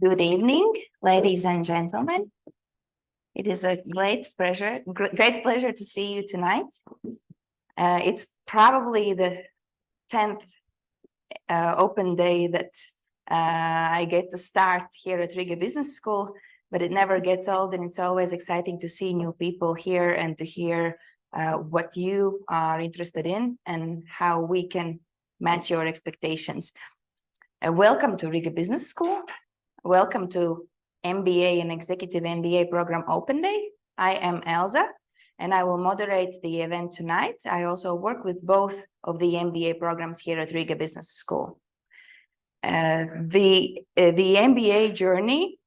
Good evening, ladies and gentlemen. It is a great pleasure to see you tonight. It's probably the 10th open day that I get to start here at Riga Business School, but it never gets old, and it's always exciting to see new people here and to hear what you are interested in and how we can match your expectations. Welcome to Riga Business School. Welcome to MBA and Executive MBA Program Open Day. I am Elsa, and I will moderate the event tonight. I also work with both of the MBA programs here at Riga Business School. The MBA journey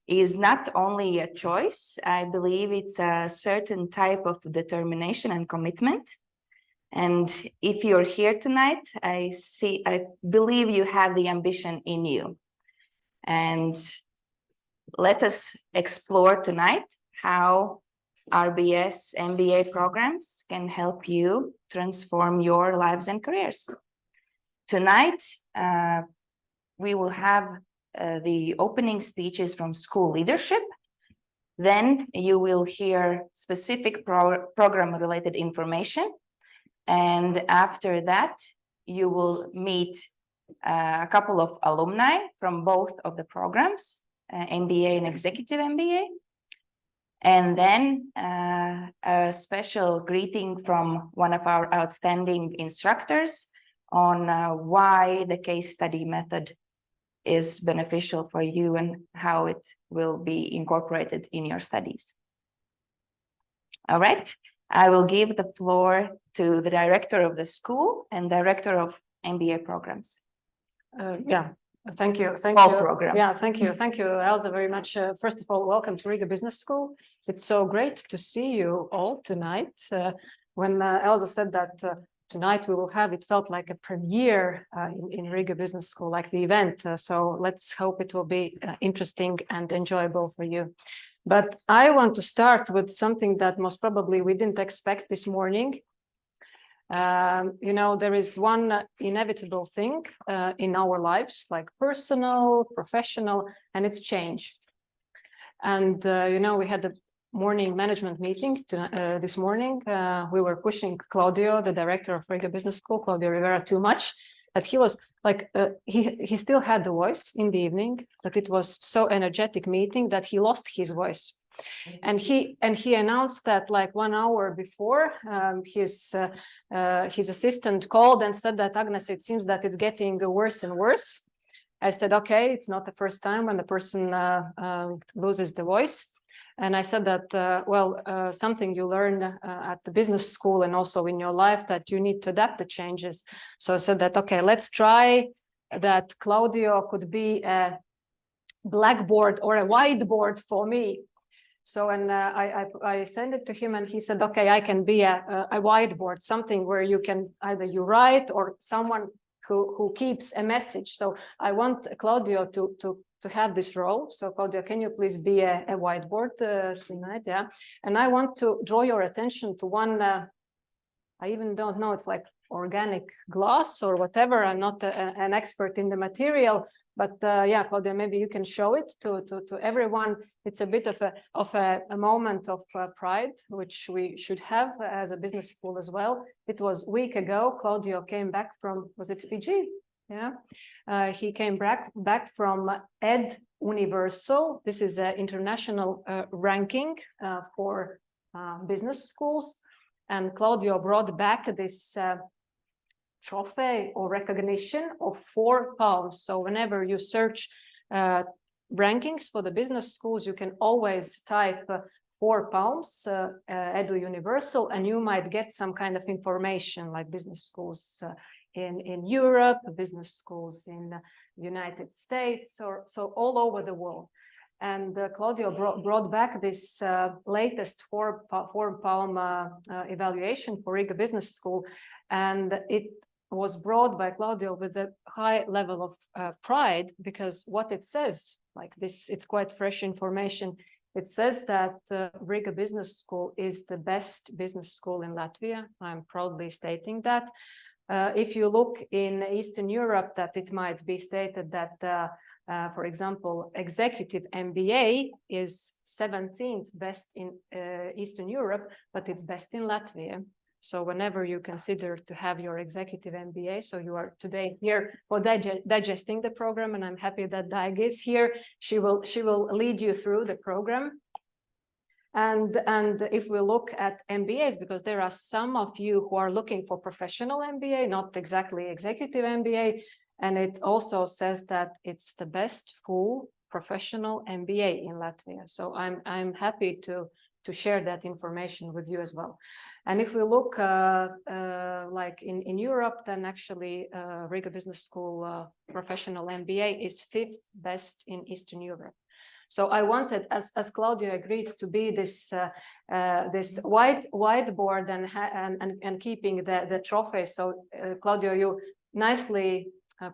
is not only a choice. I believe it's a certain type of determination and commitment. And if you're here tonight, I believe you have the ambition in you. And let us explore tonight how RBS MBA programs can help you transform your lives and careers. Tonight, we will have the opening speeches from school leadership. Then you will hear specific program-related information. And after that, you will meet a couple of alumni from both of the programs, MBA and Executive MBA. And then a special greeting from one of our outstanding instructors on why the case study method is beneficial for you and how it will be incorporated in your studies. All right, I will give the floor to the director of the school and director of MBA programs. Thank you. Programs. Yeah, thank you, Elsa, very much. First of all, welcome to Riga Business School. It's so great to see you all tonight. When Elsa said that tonight we will have, it felt like a premiere in Riga Business School, like the event. So let's hope it will be interesting and enjoyable for you. But I want to start with something that most probably we didn't expect this morning. There is one inevitable thing in our lives, like personal, professional, and it's change. And, we had a morning management meeting this morning. We were pushing Claudio, the director of Riga Business School, Claudio Rivera, too much. But he was like, he still had the voice in the evening, but it was so energetic meeting that he lost his voice. And he announced that like 1 hour before, his assistant called and said that, Agnese, it seems that it's getting worse and worse. I said, okay, it's not the first time when the person loses the voice. And I said that, something you learn at the business school and also in your life that you need to adapt the changes. So I said that, okay, let's try that Claudio could be a blackboard or a whiteboard for me. So and I sent it to him and he said, okay, I can be a whiteboard, something where you can either you write or someone who keeps a message. So I want Claudio to have this role. So Claudio, can you please be a whiteboard tonight? Yeah. And I want to draw your attention to one, I even don't know, it's like organic glass or whatever. I'm not an expert in the material, but Claudia, maybe you can show it to everyone. It's a bit of a moment of pride, which we should have as a business school as well. It was a week ago. Claudio came back from, was it Fiji? Yeah, he came back from Ed Universal. This is an international ranking for business schools. And Claudio brought back this trophy or recognition of 4 palms. So whenever you search rankings for the business schools, you can always type 4 palms, Edu Universal, and you might get some kind of information like business schools in Europe, business schools in the United States, so all over the world. And Claudio brought back this latest 4 palm evaluation for Riga Business School, and it was brought by Claudio with a high level of pride, because what it says, like this, it's quite fresh information. It says that Riga Business School is the best business school in Latvia. I'm proudly stating that. If you look in Eastern Europe, that it might be stated that, for example, executive MBA is 17th best in Eastern Europe, but it's best in Latvia. So whenever you consider to have your executive MBA, so you are today here for digesting the program, and I'm happy that Daiga is here. She will lead you through the program. And if we look at MBAs, because there are some of you who are looking for professional MBA, not exactly executive MBA, and it also says that it's the best full professional MBA in Latvia. So I'm happy to share that information with you as well. And if we look like in Europe, then actually Riga Business School Professional MBA is 5th best in Eastern Europe. So I wanted, as Claudio agreed, to be this this whiteboard and keeping the trophy. So Claudio, you nicely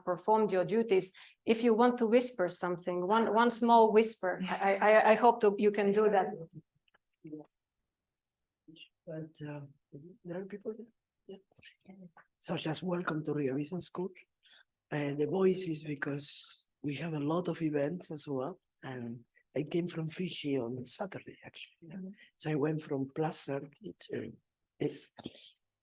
performed your duties. If you want to whisper something, one small whisper, I hope you can do that. But there are people there. Yeah. So just welcome to Riga Business School. And the voice is because we have a lot of events as well. And I came from Fiji on Saturday, actually. Yeah. So I went from +30 to this.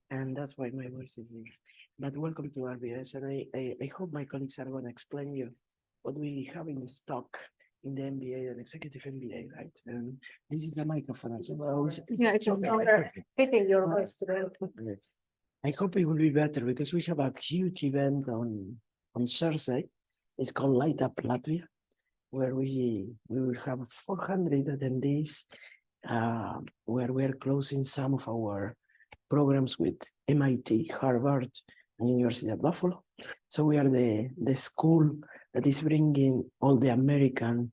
And that's why my voice is this. But welcome to RBS. And I hope my colleagues are going to explain you what we have in the stock in the MBA and executive MBA, right? And this is the microphone. So yeah, it's fitting your voice today. I hope it will be better because we have a huge event on Thursday. It's called Light Up Latvia, where we will have 400 attendees, where we're closing some of our programs with MIT, Harvard, and University of Buffalo. So we are the school that is bringing all the American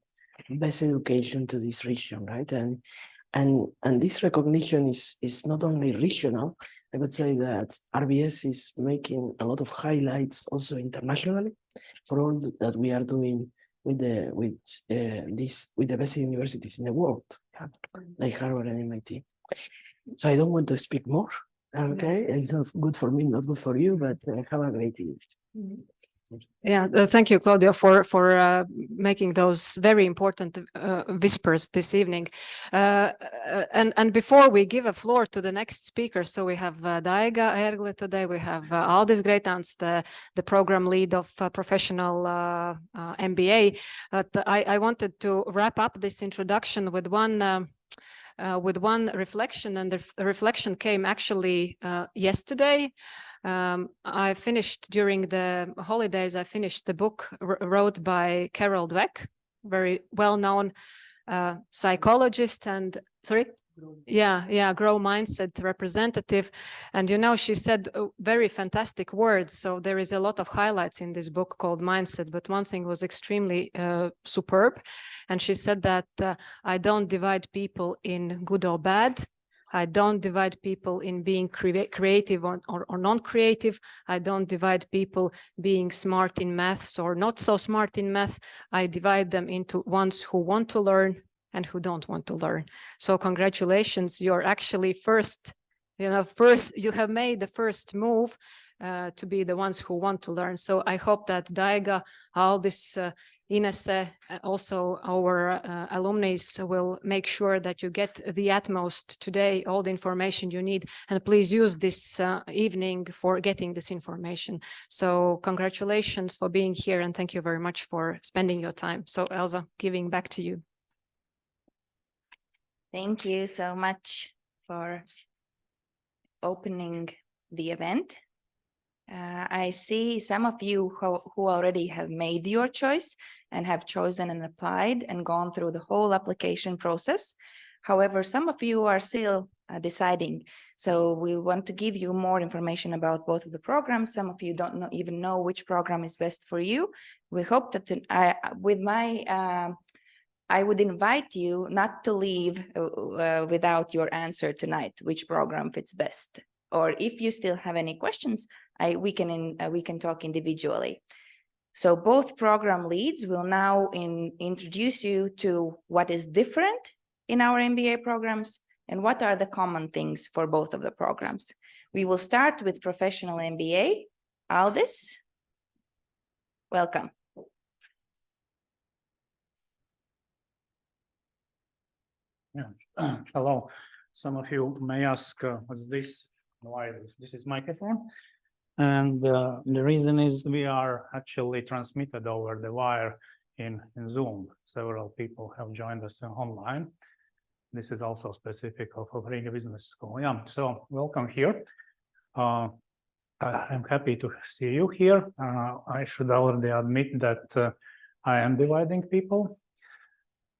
best education to this region, right? And this recognition is not only regional. I would say that RBS is making a lot of highlights also internationally for all that we are doing with the best universities in the world, yeah, like Harvard and MIT. So I don't want to speak more. Okay, it's not good for me, not good for you, but have a great evening. Yeah, thank you, Claudio, for making those very important whispers this evening. And before we give a floor to the next speaker, so we have Daiga, Ērgle today, we have Aldis Greitāns, the program lead of Professional MBA. But I wanted to wrap up this introduction with one reflection, and the reflection came actually yesterday. I finished during the holidays, I finished the book wrote by Carol Dweck, very well-known psychologist and, grow mindset representative. And, you know, she said very fantastic words. So there is a lot of highlights in this book called Mindset, but one thing was extremely superb. And she said that I don't divide people in good or bad. I don't divide people in being creative or non-creative. I don't divide people being smart in maths or not so smart in math. I divide them into ones who want to learn and who don't want to learn. So congratulations, you're actually you have made the first move to be the ones who want to learn. So I hope that Daiga, Aldis, Inese, also our alumni will make sure that you get the utmost today, all the information you need, and please use this evening for getting this information. So congratulations for being here, and thank you very much for spending your time. So Elsa, giving back to you. Thank you so much for opening the event. I see some of you who already have made your choice and have chosen and applied and gone through the whole application process. However, some of you are still deciding. So we want to give you more information about both of the programs. Some of you don't even know which program is best for you. We hope that I would invite you not to leave without your answer tonight, which program fits best. Or if you still have any questions, we can talk individually. So both program leads will now introduce you to what is different in our MBA programs And what are the common things for both of the programs? We will start with Professional MBA. Aldis, welcome. Yeah. Hello. Some of you may ask, what's this? Why this is microphone? And the reason is we are actually transmitted over the wire in Zoom. Several people have joined us online. This is also specific of Riga Business School. Yeah, so welcome here. I'm happy to see you here. I should already admit that I am dividing people.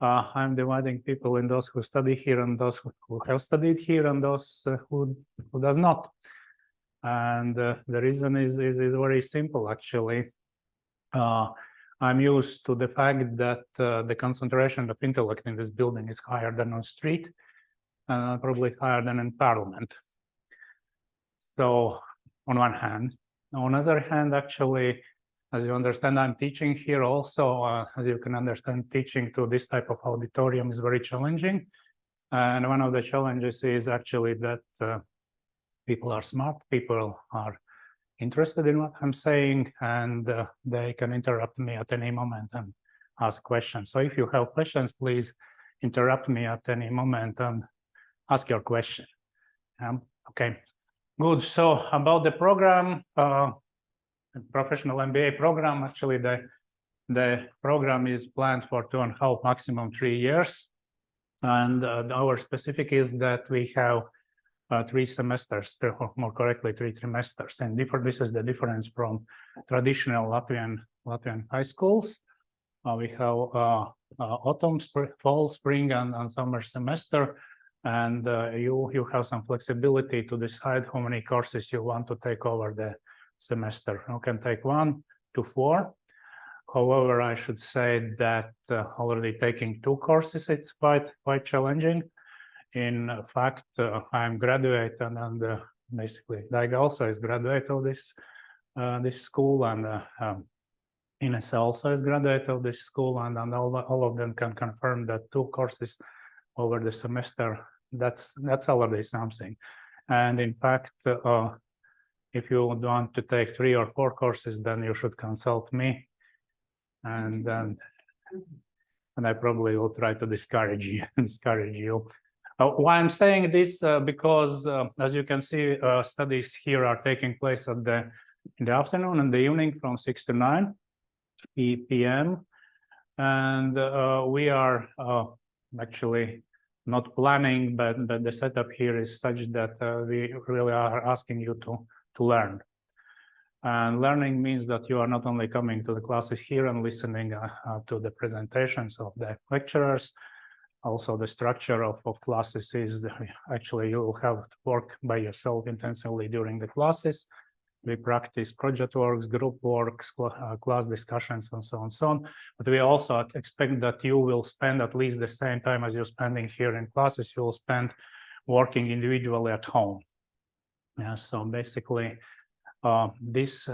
I'm dividing people in those who study here and those who have studied here and those who does not. And the reason is very simple, actually. I'm used to the fact that the concentration of intellect in this building is higher than on street, probably higher than in parliament. So on one hand. On the other hand, actually, as you understand, I'm teaching here also. As you can understand, teaching to this type of auditorium is very challenging. And one of the challenges is actually that people are smart, people are interested in what I'm saying, and they can interrupt me at any moment and ask questions. So if you have questions, please interrupt me at any moment and ask your question. Okay, good. So about the program, Professional MBA program, actually the program is planned for 2.5, maximum 3 years. And our specific is that we have 3 semesters, or more correctly, 3 trimesters. And this is the difference from traditional Latvian high schools. We have autumn, fall, spring, and summer semester. And you have some flexibility to decide how many courses you want to take over the semester. You can take 1 to 4. However, I should say that already taking 2 courses, it's quite challenging. In fact, I'm graduate, and basically Daiga also is graduate of this school, and Inese also is graduate of this school, and all of them can confirm that 2 courses over the semester, that's already something. And in fact, if you want to take 3 or 4 courses, then you should consult me, and I probably will try to discourage you. Why I'm saying this, because as you can see, studies here are taking place in the afternoon and the evening from 6 to 9 p.m. And we are actually not planning, but the setup here is such that we really are asking you to learn. And learning means that you are not only coming to the classes here and listening to the presentations of the lecturers. Also, the structure of classes is actually you will have to work by yourself intensively during the classes. We practice project works, group works, class discussions, and so on. But we also expect that you will spend at least the same time as you're spending here in classes, you will spend working individually at home. Yeah, so basically, this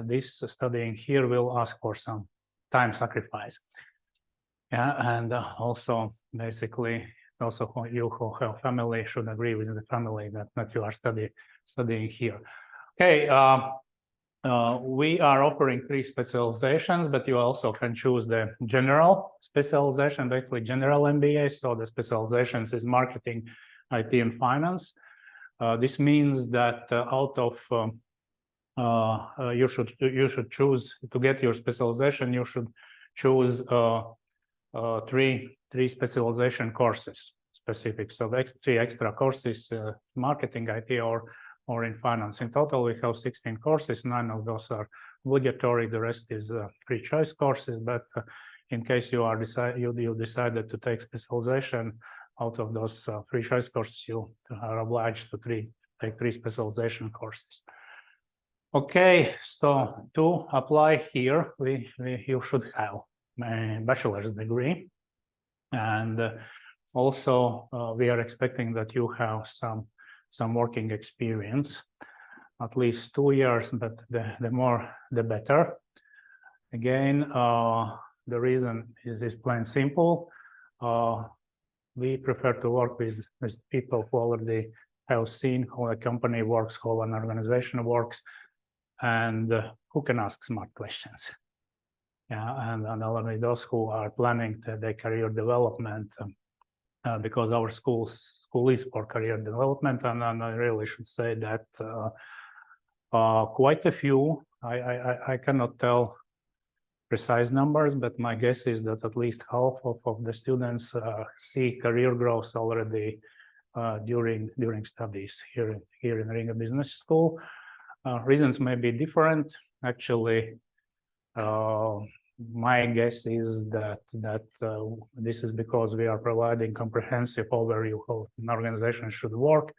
studying here will ask for some time sacrifice. Yeah, and also basically also you who have family should agree with the family that you are studying here. Okay, we are offering 3 specializations, but you also can choose the general specialization, basically general MBA. So the specializations is marketing, IT, and finance. This means that out of you should choose to get your specialization. You should choose 3 specialization courses specific. So 3 extra courses, marketing, IT, or in finance. In total, we have 16 courses. 9 of those are obligatory. The rest is free choice courses. But in case you decided to take specialization, out of those free choice courses, you are obliged to take 3 specialization courses. Okay, so to apply here, you should have a bachelor's degree, and also we are expecting that you have some working experience, at least 2 years, but the more the better. Again, the reason is plain simple. we prefer to work with people who already have seen how a company works, how an organization works, and who can ask smart questions. Yeah, and only those who are planning their career development, because our school is for career development, and I really should say that quite a few, I cannot tell precise numbers, but my guess is that at least half of the students see career growth already during studies here in Riga Business School. Reasons may be different. Actually, my guess is that this is because we are providing comprehensive overview of how an organization should work,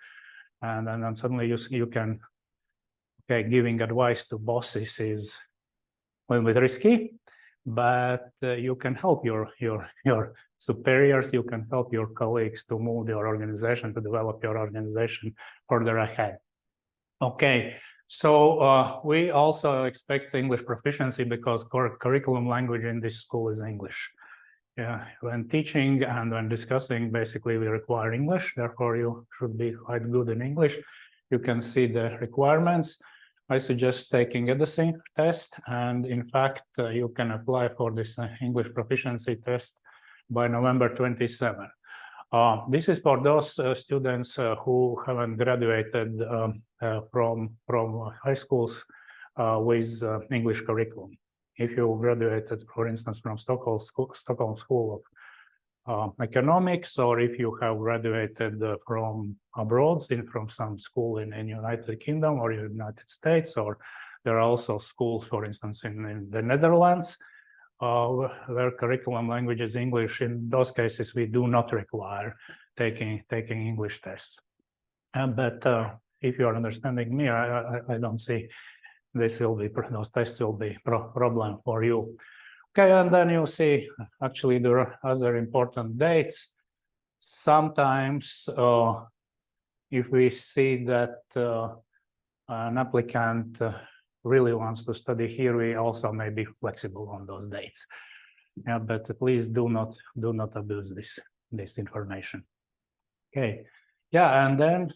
and then suddenly you can, okay, giving advice to bosses is a little bit risky, but you can help your superiors, you can help your colleagues to move your organization, to develop your organization further ahead. Okay, so we also expect English proficiency because curriculum language in this school is English. Yeah, when teaching and when discussing, basically we require English, therefore you should be quite good in English. You can see the requirements. I suggest taking Edison test, and in fact, you can apply for this English proficiency test by November 27. This is for those students who haven't graduated from high schools with English curriculum. If you graduated, for instance, from Stockholm School of Economics, or if you have graduated from abroad, from some school in United Kingdom or United States, or there are also schools, for instance, in the Netherlands, where curriculum language is English. In those cases, we do not require taking English tests. But if you are understanding me, I don't see those tests will be problem for you. Okay, and then you see actually there are other important dates. Sometimes if we see that an applicant really wants to study here, we also may be flexible on those dates. Yeah, but please do not abuse this information. Okay, yeah, and then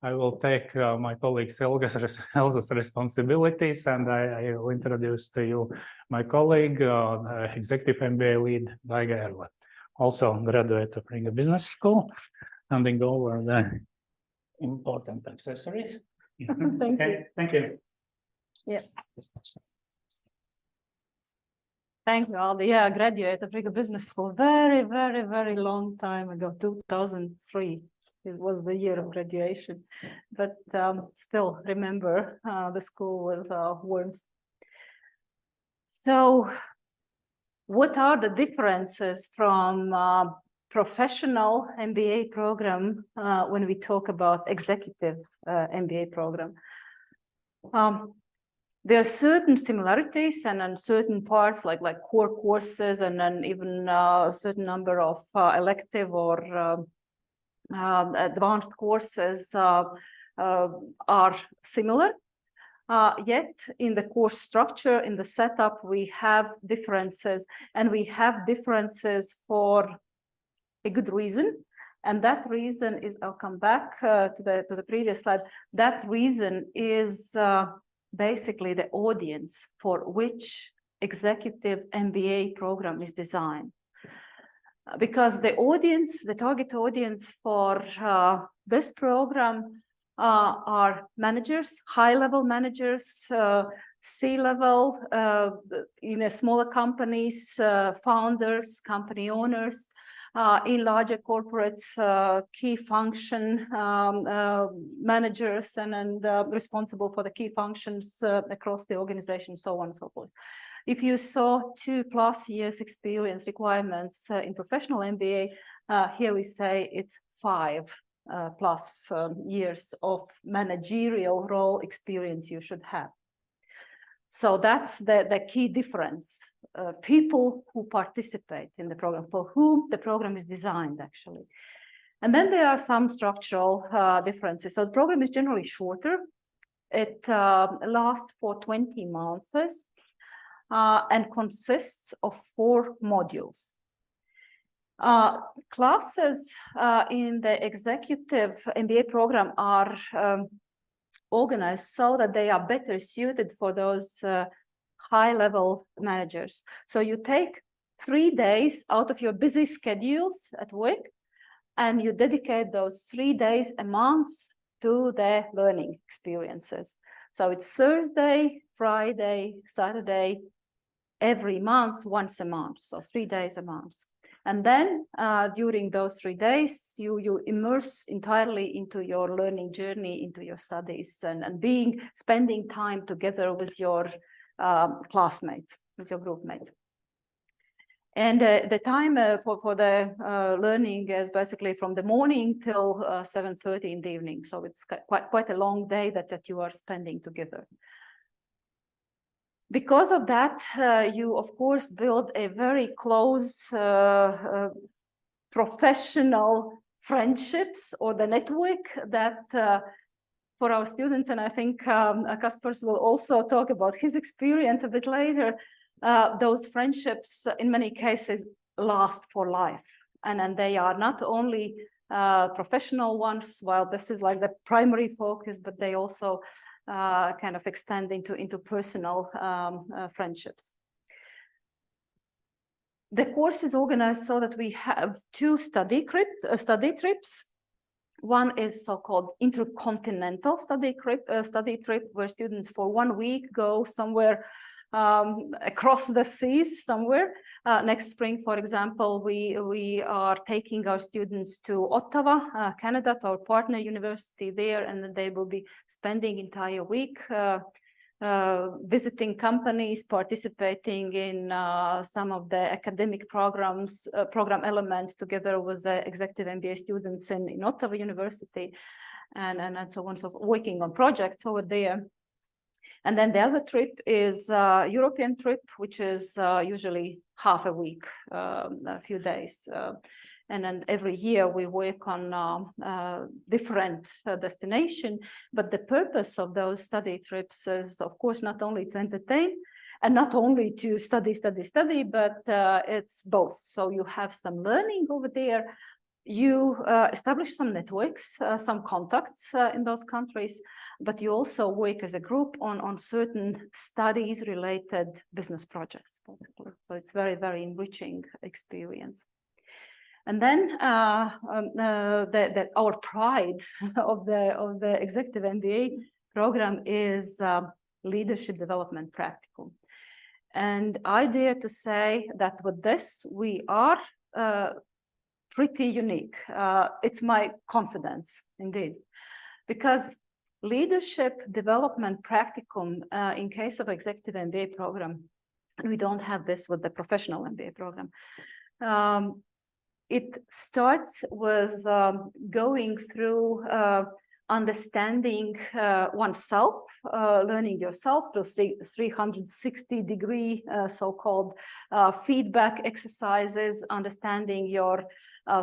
I will take my colleague Elsa's responsibilities, and I will introduce to you my colleague, Executive MBA lead, Daiga Ērgle, also graduate of Riga Business School, handing over the important accessories. Thank you. Thank you. Yeah. Thank you, Aldi. Yeah, I graduated of Riga Business School very, very, very long time ago, 2003. It was the year of graduation, but still remember the school with worms. So what are the differences from professional MBA program when we talk about executive MBA program? There are certain similarities and then certain parts like core courses, and then even a certain number of elective or advanced courses are similar. Yet in the course structure, in the setup, we have differences, and we have differences for a good reason. And that reason is, I'll come back to the previous slide. That reason is basically the audience for which executive MBA program is designed. Because the audience, the target audience for this program are managers, high-level managers, C-level, in smaller companies, founders, company owners, in larger corporates, key function managers, and responsible for the key functions across the organization, so on and so forth. If you saw 2+ years experience requirements in professional MBA, here we say it's 5+ years of managerial role experience you should have. So that's the key difference. People who participate in the program, for whom the program is designed, actually. And then there are some structural differences. So the program is generally shorter. It lasts for 20 months and consists of 4 modules. Classes in the executive MBA program are organized so that they are better suited for those high-level managers. So you take 3 days out of your busy schedules at work, and you dedicate those 3 days a month to the learning experiences. So it's Thursday, Friday, Saturday, every month, once a month, so 3 days a month. And then during those 3 days, you immerse entirely into your learning journey, into your studies, and spending time together with your classmates, with your group mates. And the time for the learning is basically from the morning till 7:30 in the evening. So it's quite a long day that you are spending together. Because of that, you of course build a very close professional friendships, or the network that for our students, and I think Kaspars will also talk about his experience a bit later, those friendships in many cases last for life. And they are not only professional ones, while this is like the primary focus, but they also kind of extend into personal friendships. The course is organized so that we have 2 study trips. One is so-called intercontinental study trip, where students for 1 week go somewhere across the seas somewhere. Next spring, for example, we are taking our students to Ottawa, Canada, to our partner university there, and they will be spending entire week visiting companies, participating in some of the academic program elements together with the executive MBA students in Ottawa University, and so on, so working on projects over there. And then the other trip is a European trip, which is usually half a week, a few days. And then every year we work on different destination. But the purpose of those study trips is, of course, not only to entertain and not only to study, but it's both. So you have some learning over there. You establish some networks, some contacts in those countries, but you also work as a group on certain studies-related business projects, basically. So it's very, very enriching experience. And then our pride of the executive MBA program is leadership development practicum. And I dare to say that with this, we are pretty unique. It's my confidence, indeed, because leadership development practicum, in case of executive MBA program, we don't have this with the professional MBA program. It starts with going through understanding oneself, learning yourself through 360-degree so-called feedback exercises, understanding your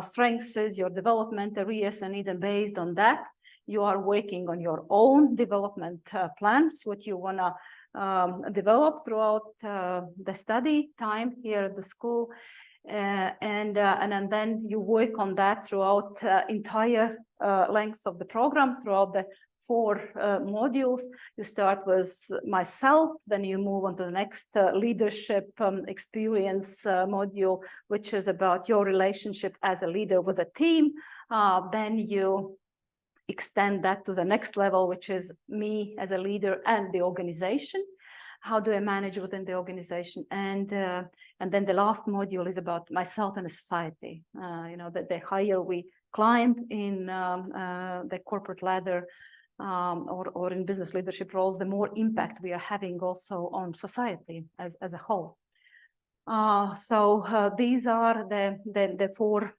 strengths, your development areas, and even based on that, you are working on your own development plans, what you want to develop throughout the study time here at the school. And then you work on that throughout entire lengths of the program, throughout the 4 modules. You start with myself, then you move on to the next leadership experience module, which is about your relationship as a leader with a team. Then you extend that to the next level, which is me as a leader and the organization. How do I manage within the organization? And then the last module is about myself and the society. That the higher we climb in the corporate ladder or in business leadership roles, the more impact we are having also on society as a whole. So these are the 4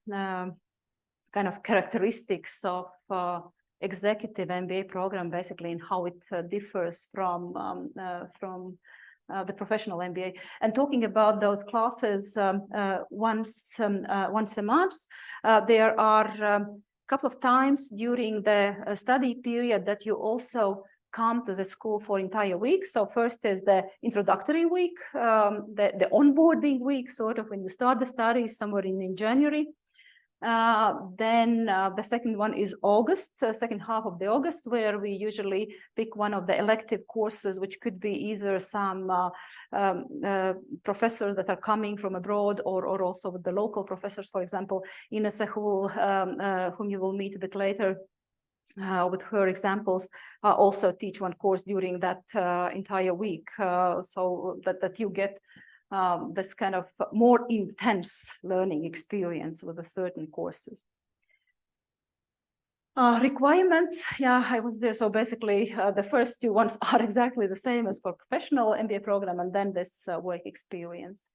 kind of characteristics of executive MBA program, basically, in how it differs from the professional MBA. And talking about those classes once a month, there are a couple of times during the study period that you also come to the school for entire week. So first is the introductory week, the onboarding week, sort of when you start the studies somewhere in January. Then the second one is August, second half of the August, where we usually pick one of the elective courses, which could be either some professors that are coming from abroad, or also with the local professors. For example, Inese, whom you will meet a bit later, with her examples, also teach one course during that entire week, so that you get this kind of more intense learning experience with the certain courses. Requirements, yeah, I was there. So basically, the first two ones are exactly the same as for professional MBA program, and then this work experience.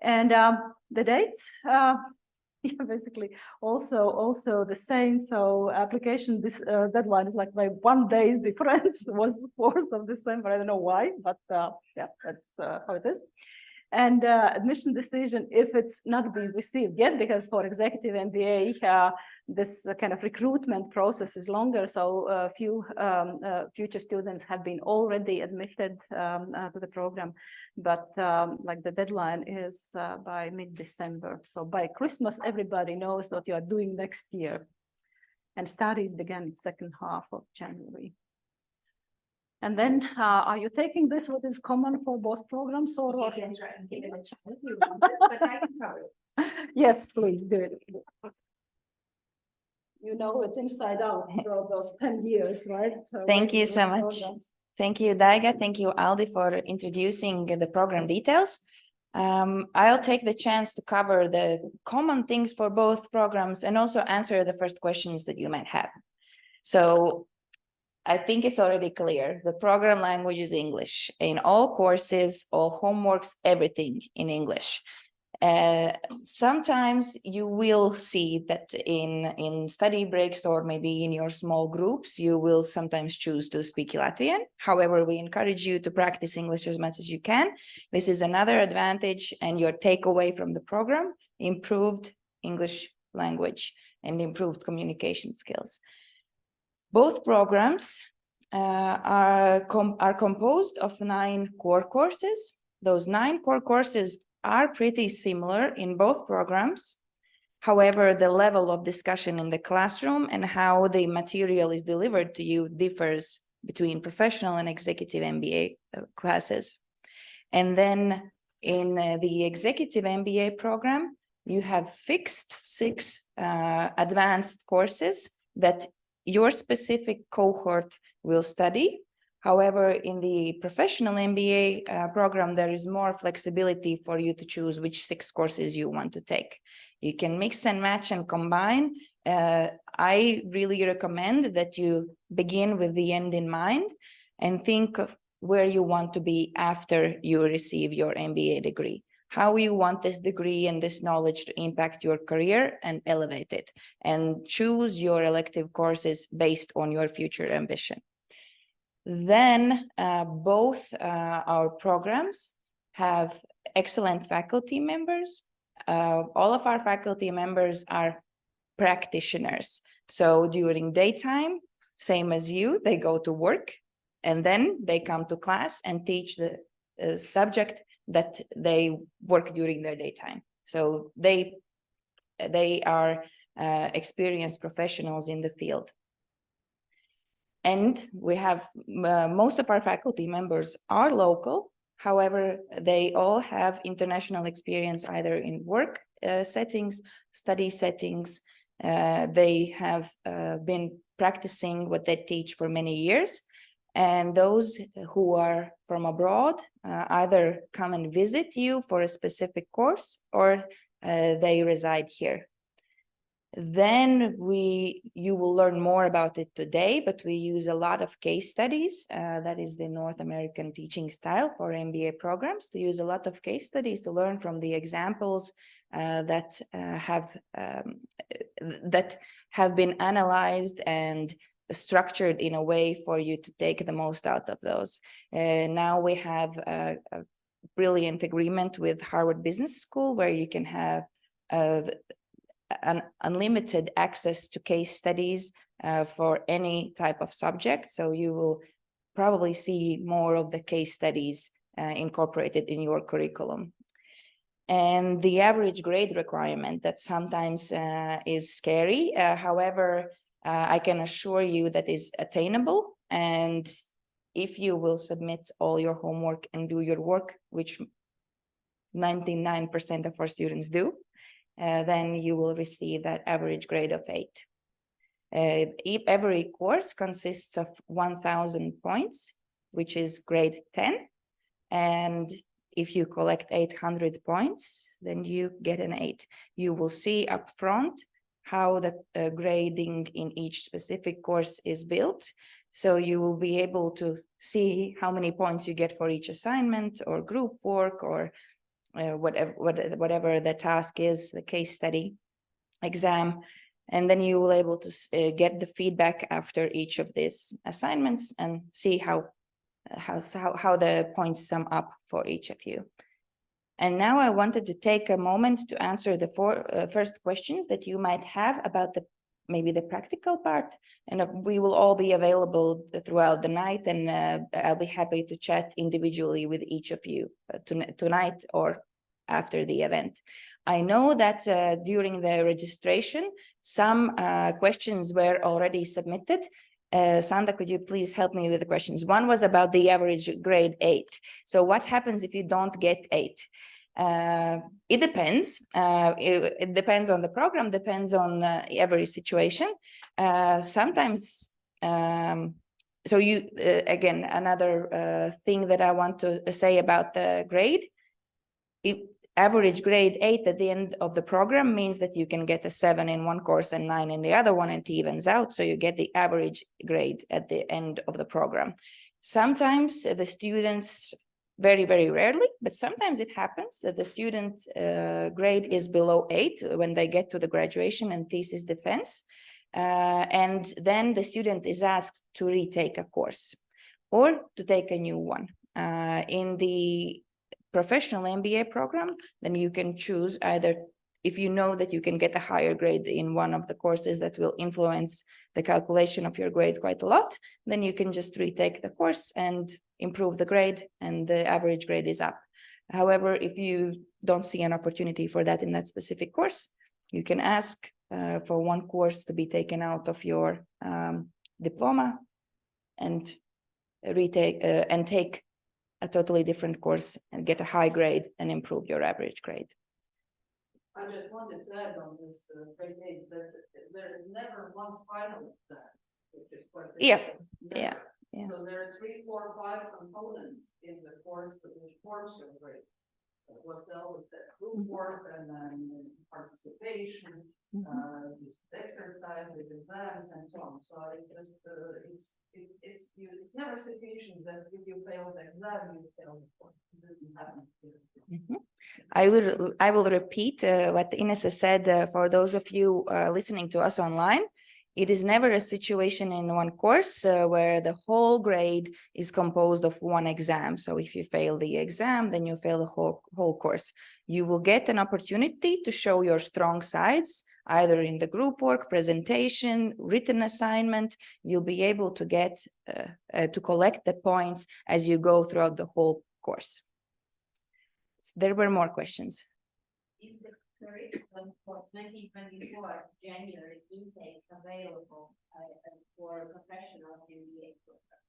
And the dates, yeah, basically also the same. So application, this deadline is like by 1 day's difference. Was 4th of December. I don't know why, but yeah, that's how it is. And admission decision, if it's not been received yet, because for executive MBA, this kind of recruitment process is longer. So a few future students have been already admitted to the program, but like the deadline is by mid-December. So by Christmas, everybody knows what you are doing next year. And studies begin second half of January. And then, are you taking this, what is common for both programs, or? You can try and give it a try if you want, but I can cover it. Yes, please do it. You know it inside out for those 10 years, right? Thank you so much. Thank you, Daiga. Thank you, Aldis, for introducing the program details. I'll take the chance to cover the common things for both programs and also answer the first questions that you might have. So I think it's already clear. The program language is English. In all courses, all homeworks, everything in English. Sometimes you will see that in study breaks or maybe in your small groups, you will sometimes choose to speak Latvian. However, we encourage you to practice English as much as you can. This is another advantage, and your takeaway from the program: improved English language and improved communication skills. Both programs are composed of 9 core courses. Those 9 core courses are pretty similar in both programs. However, the level of discussion in the classroom and how the material is delivered to you differs between professional and executive MBA classes. And then in the executive MBA program, you have fixed 6 advanced courses that your specific cohort will study. However, in the professional MBA program, there is more flexibility for you to choose which 6 courses you want to take. You can mix and match and combine. I really recommend that you begin with the end in mind and think of where you want to be after you receive your MBA degree. How you want this degree and this knowledge to impact your career and elevate it, and choose your elective courses based on your future ambition. Then both our programs have excellent faculty members. All of our faculty members are practitioners. So during daytime, same as you, they go to work and then they come to class and teach the subject that they work during their daytime. So they are experienced professionals in the field. And we have most of our faculty members are local. However, they all have international experience either in work settings, study settings. They have been practicing what they teach for many years. And those who are from abroad either come and visit you for a specific course or they reside here. Then you will learn more about it today, but we use a lot of case studies. That is the North American teaching style for MBA programs, to use a lot of case studies to learn from the examples that have been analyzed and structured in a way for you to take the most out of those. Now we have a brilliant agreement with Harvard Business School where you can have an unlimited access to case studies for any type of subject. So you will probably see more of the case studies incorporated in your curriculum. And the average grade requirement that sometimes is scary. However, I can assure you that is attainable. And if you will submit all your homework and do your work, which 99% of our students do, then you will receive that average grade of 8. Every course consists of 1,000 points, which is grade 10. And if you collect 800 points, then you get an 8. You will see up front how the grading in each specific course is built. So you will be able to see how many points you get for each assignment or group work or whatever the task is, the case study, exam. And then you will be able to get the feedback after each of these assignments and see how the points sum up for each of you. And now I wanted to take a moment to answer the first questions that you might have about maybe the practical part. And we will all be available throughout the night, and I'll be happy to chat individually with each of you tonight or after the event. I know that during the registration, some questions were already submitted. Sandra, could you please help me with the questions? One was about the average grade 8. So what happens if you don't get 8? It depends. It depends on the program, depends on every situation. Sometimes, so you, again, another thing that I want to say about the grade, average grade 8 at the end of the program means that you can get a 7 in one course and 9 in the other one, and it evens out. So you get the average grade at the end of the program. Sometimes the students, very, very rarely, but sometimes it happens that the student grade is below 8 when they get to the graduation and thesis defense. And then the student is asked to retake a course or to take a new one. In the Professional MBA program, then you can choose either, if you know that you can get a higher grade in one of the courses that will influence the calculation of your grade quite a lot, then you can just retake the course and improve the grade, and the average grade is up. However, if you don't see an opportunity for that in that specific course, you can ask for one course to be taken out of your diploma and retake and take a totally different course and get a high grade and improve your average grade. I just wanted to add on this grade 8 that there is never one final exam, which is quite Yeah. So there's 3, 4, 5 components in the course which forms your grade. What else is that? Group work and then participation, exercise with exams and so on. So it just it's never sufficient that if you fail the exam, you fail the course. It doesn't happen. I will repeat what Inese said for those of you listening to us online. It is never a situation in one course where the whole grade is composed of one exam. So if you fail the exam, then you fail the whole course. You will get an opportunity to show your strong sides, either in the group work, presentation, written assignment. You'll be able to get to collect the points as you go throughout the whole course. There were more questions. Is the curriculum for 2024 January intake available for professional MBA program?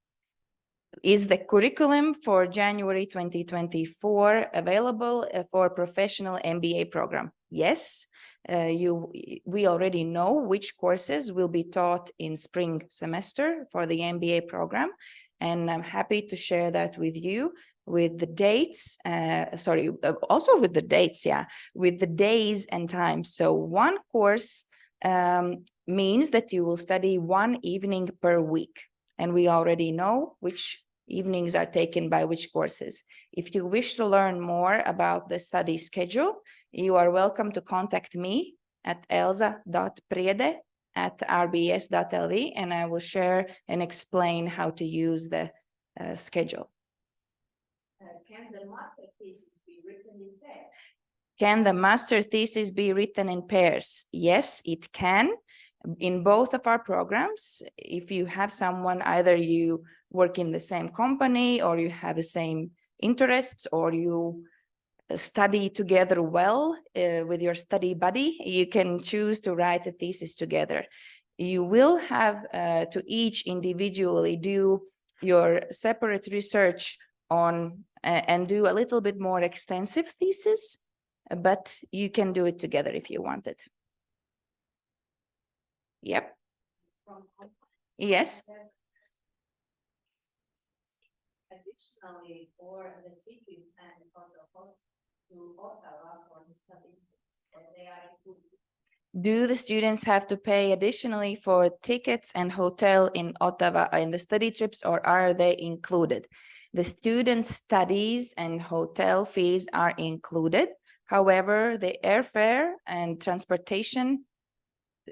Is the curriculum for January 2024 available for professional MBA program? Yes, we already know which courses will be taught in spring semester for the MBA program, and I'm happy to share that with you with the dates, also with the dates, with the days and times. So one course means that you will study one evening per week, and we already know which evenings are taken by which courses. If you wish to learn more about the study schedule, you are welcome to contact me at elza.priede@rbs.lv, and I will share and explain how to use the schedule. Can the master thesis be written in pairs? Can the master thesis be written in pairs? Yes, it can, In both of our programs, if you have someone, either you work in the same company or you have the same interests or you study together well with your study buddy, you can choose to write a thesis together. You will have to each individually do your separate research on and do a little bit more extensive thesis, but you can do it together if you want it. Yep. Yes. Additionally, for the tickets and for the host to Ottawa for the study, they are included. Do the students have to pay additionally for tickets and hotel in Ottawa in the study trips, or are they included? The student studies and hotel fees are included. However, the airfare and transportation,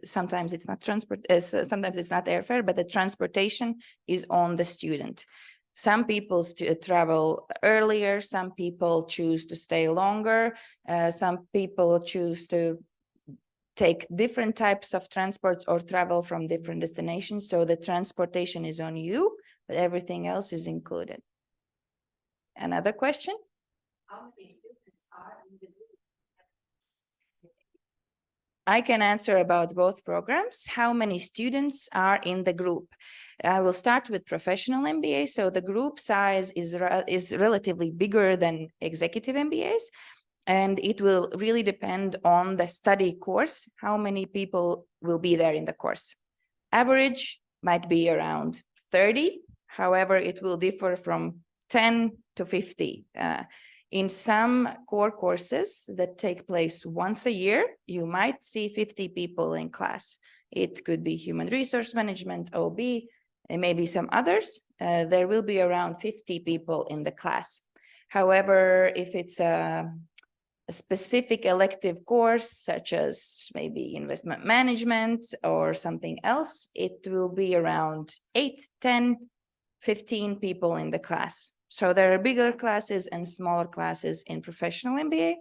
sometimes it's not sometimes it's not airfare, but the transportation is on the student. Some people travel earlier, some people choose to stay longer, some people choose to take different types of transports or travel from different destinations. So the transportation is on you, but everything else is included. Another question? How many students are in the group? I can answer about both programs. How many students are in the group? I will start with Professional MBA. So the group size is relatively bigger than Executive MBAs. And it will really depend on the study course, how many people will be there in the course. Average might be around 30. However, it will differ from 10 to 50. In some core courses that take place once a year, you might see 50 people in class. It could be human resource management, OB, and maybe some others. There will be around 50 people in the class. However, if it's a specific elective course, such as maybe investment management or something else, it will be around 8, 10, 15 people in the class. So there are bigger classes and smaller classes in Professional MBA.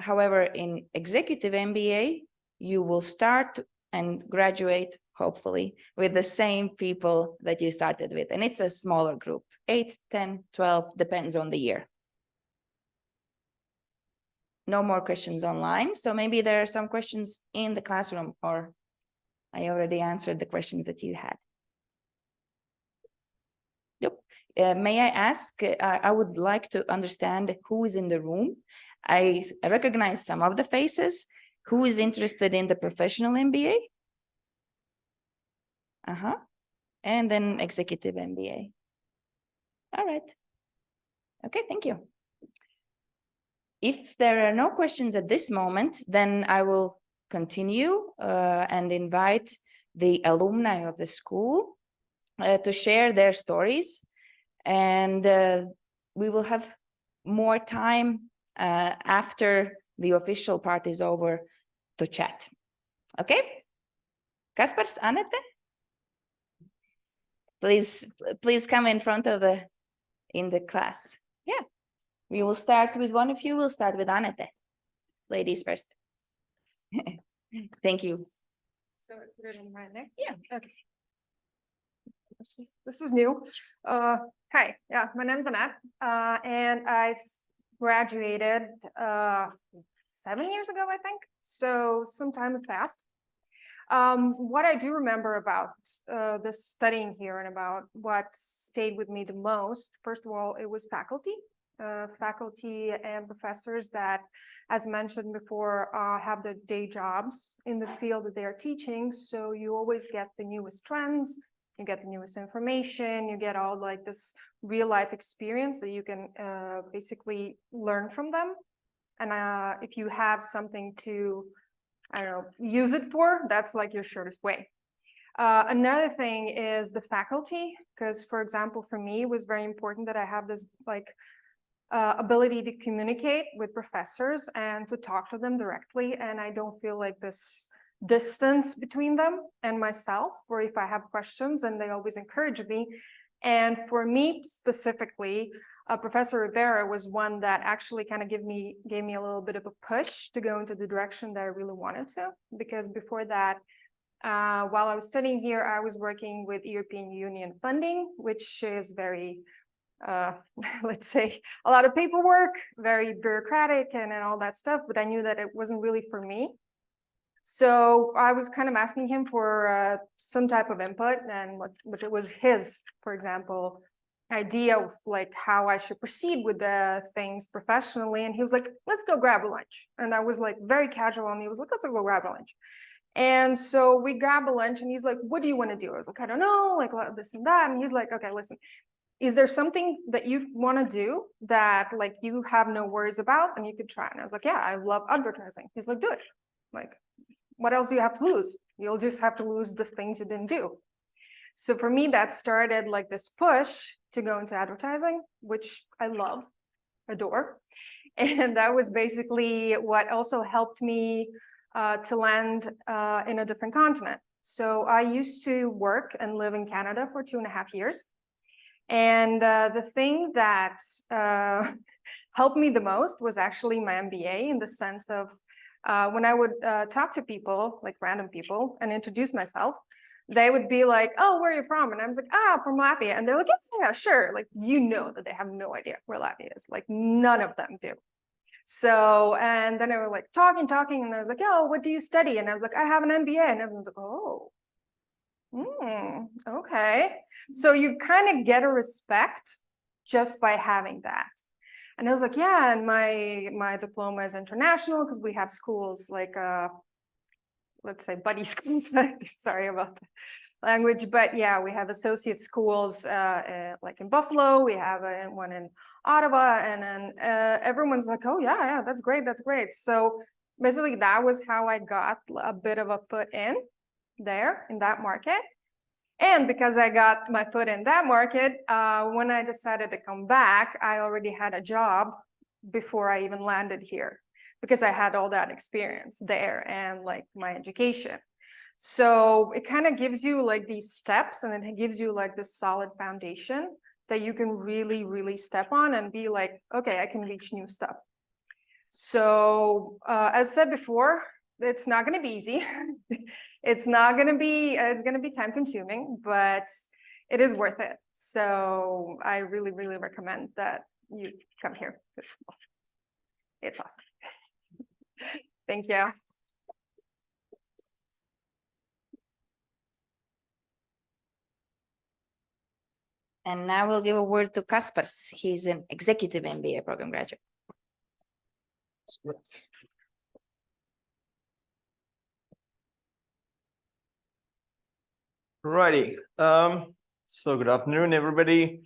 However, in Executive MBA, you will start and graduate, hopefully, with the same people that you started with. And it's a smaller group, 8, 10, 12, depends on the year. No more questions online. So maybe there are some questions in the classroom, or I already answered the questions that you had. Yep. May I ask, I would like to understand who is in the room. I recognize some of the faces. Who is interested in the Professional MBA? And then Executive MBA. All right. Okay, thank you. If there are no questions at this moment, then I will continue and invite the alumni of the school to share their stories. And we will have more time after the official part is over to chat. Okay? Kaspars, Anete? Please come in front of in the class. Yeah. We will start with one of you. We'll start with Anete. Ladies first. Thank you. So put it in my neck. Yeah. Okay. This is new. Hi. Yeah, my name is Anete, and I've graduated 7 years ago, I think. So some time has passed. What I do remember about this studying here and about what stayed with me the most, first of all, it was faculty and professors that, as mentioned before, have the day jobs in the field that they are teaching. So you always get the newest trends, you get the newest information, you get all like this real life experience that you can basically learn from them. And if you have something to, I don't know, use it for, that's like your shortest way. Another thing is the faculty, because for example, for me, it was very important that I have this like ability to communicate with professors and to talk to them directly. And I don't feel like this distance between them and myself, or if I have questions, and they always encourage me. And for me specifically, Professor Rivera was one that actually kind of gave me a little bit of a push to go into the direction that I really wanted to, because before that, While I was studying here, I was working with European Union funding, which is very, let's say, a lot of paperwork, very bureaucratic and all that stuff, but I knew that it wasn't really for me. So I was kind of asking him for some type of input, and what it was his, for example, idea of like how I should proceed with the things professionally. And he was like, let's go grab a lunch. And I was like very casual, and he was like, let's go grab a lunch. And so we grab a lunch, and he's like, what do you want to do? I was like, I don't know, like this and that. And he's like, okay, listen, is there something that you want to do that like you have no worries about and you could try? And I was like, yeah, I love advertising. He's like, do it. Like, what else do you have to lose? You'll just have to lose the things you didn't do. So for me, that started like this push to go into advertising, which I love, adore. And that was basically what also helped me to land in a different continent. So I used to work and live in Canada for 2.5 years. And the thing that helped me the most was actually my MBA, in the sense of when I would talk to people, like random people, and introduce myself, they would be like, oh, where are you from? And I was like, from Latvia. And they're like, yeah, sure. Like, you know that they have no idea where Latvia is. Like, none of them do. So, and then I was like talking, and I was like, oh, what do you study? And I was like, I have an MBA. And everyone's like, oh, okay. So you kind of get a respect just by having that. And I was like, yeah, and my diploma is international, because we have schools like, let's say buddy schools, sorry about the language, but yeah, we have associate schools like in Buffalo, we have one in Ottawa, and then everyone's like, oh yeah, that's great. So basically that was how I got a bit of a foot in there in that market. And because I got my foot in that market, when I decided to come back, I already had a job before I even landed here, because I had all that experience there and like my education. So it kind of gives you like these steps, and it gives you like this solid foundation that you can really, really step on and be like, okay, I can reach new stuff. So as said before, it's not going to be easy. It's going to be time consuming, but it is worth it. So I really, really recommend that you come here, because it's awesome. Thank you. And now we'll give a word to Kaspars. He's an executive MBA program graduate. Righty. So good afternoon, everybody.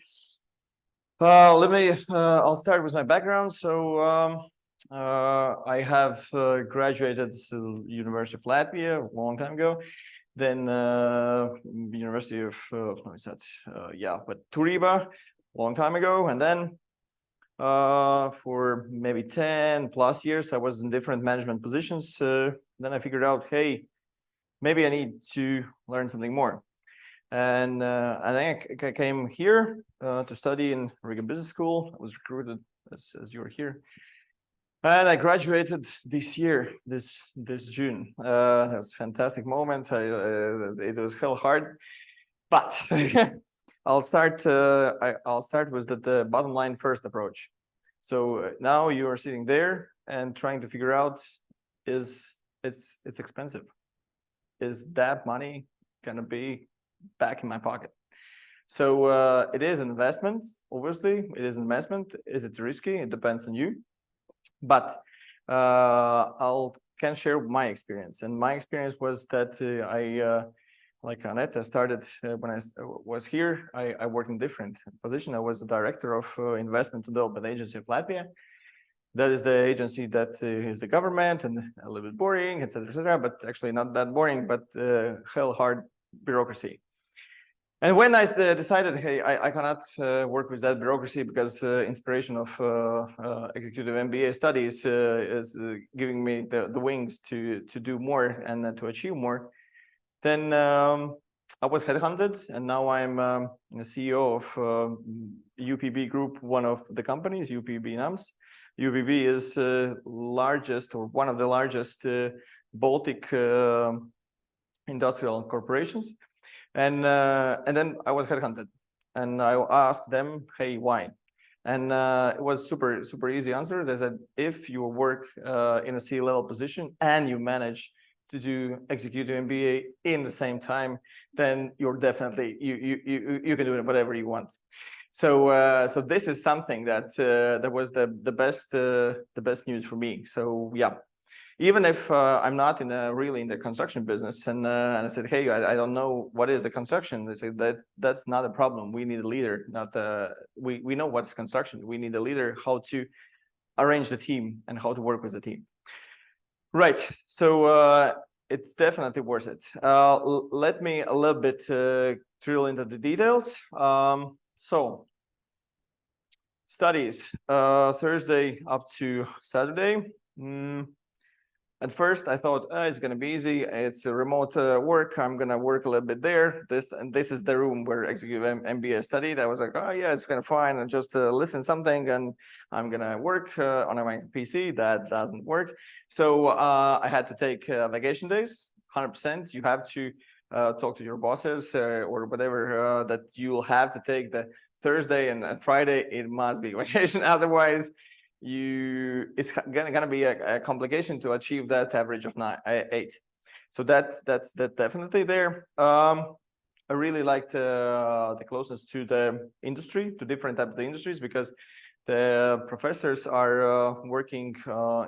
I'll start with my background. So I have graduated to University of Latvia a long time ago. Then University of Riga, long time ago, and then for maybe 10 plus years, I was in different management positions. Then I figured out, hey, maybe I need to learn something more. And I came here to study in Riga Business School. I was recruited as you were here. And I graduated this year, this June. That was a fantastic moment. It was hell hard, but I'll start with the bottom line first approach. So now you are sitting there and trying to figure out, it's expensive. Is that money gonna be back in my pocket? So it is an investment. Obviously, it is an investment. Is it risky? It depends on you. But can share my experience, and my experience was that like Anete started when I was here. I worked in different position. I was the director of investment development agency of Latvia. That is the agency that is the government, and a little bit boring, etc., but actually not that boring, but hell hard bureaucracy. And when I decided, hey, I cannot work with that bureaucracy, because inspiration of executive MBA studies is giving me the wings to do more and to achieve more, then I was headhunted, and now I'm the CEO of UPB Group, one of the companies, UPB NAMS. UPB is largest, or one of the largest Baltic industrial corporations. And then I was headhunted, and I asked them, hey, why? And it was super easy answer. They said, if you work in a C-level position and you manage to do executive MBA in the same time, then you're definitely you can do whatever you want. So this is something that that was the best news for me. So yeah, even if I'm not really in the construction business, and I said, hey, I don't know what is the construction. They said that's not a problem. We need a leader. We know what's construction. We need a leader, how to arrange the team and how to work with the team. Right. So it's definitely worth it. Let me a little bit drill into the details. So studies, Thursday up to Saturday. At first, I thought it's going to be easy. It's a remote work. I'm going to work a little bit there. This is the room where executive MBA studied. I was like, oh yeah, it's kind of fine. And just listen something, and I'm going to work on my PC. That doesn't work. So I had to take vacation days. 100%. You have to talk to your bosses or whatever that you'll have to take the Thursday and Friday. It must be vacation. Otherwise, it's gonna be a complication to achieve that average of 8. So that's definitely there. I really liked the closeness to the industry, to different types of industries, because the professors are working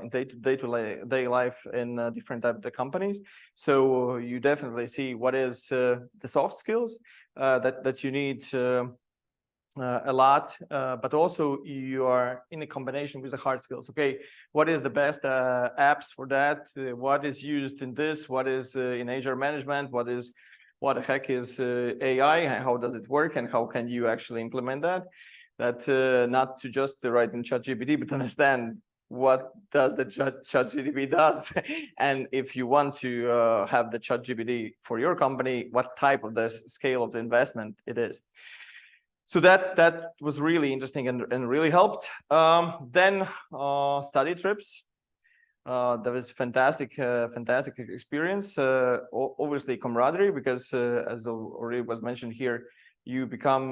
in day-to-day life in different types of companies. So you definitely see what is the soft skills that you need a lot, but also you are in a combination with the hard skills. Okay, what is the best apps for that? What is used in this? What is in HR management? What the heck is AI? How does it work? And how can you actually implement that? That not to just write in ChatGPT, but understand what does the ChatGPT does, and if you want to have the ChatGPT for your company, what type of the scale of the investment it is. So that was really interesting and really helped. Then study trips. That was fantastic experience. Obviously camaraderie, because as already was mentioned here, you become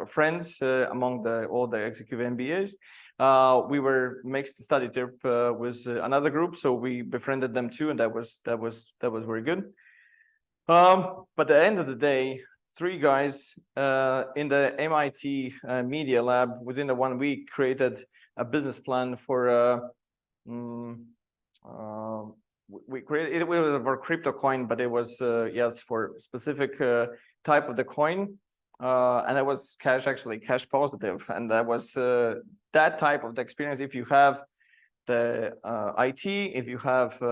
friends among all the executive MBAs. We were mixed study trip with another group, so we befriended them too, and that was very good. But at the end of the day, 3 guys in the MIT media lab within the 1 week created a business plan for we created it was for crypto coin, but it was yes, for specific type of the coin, and that was cash positive, and that was that type of the experience. If you have the IT, if you have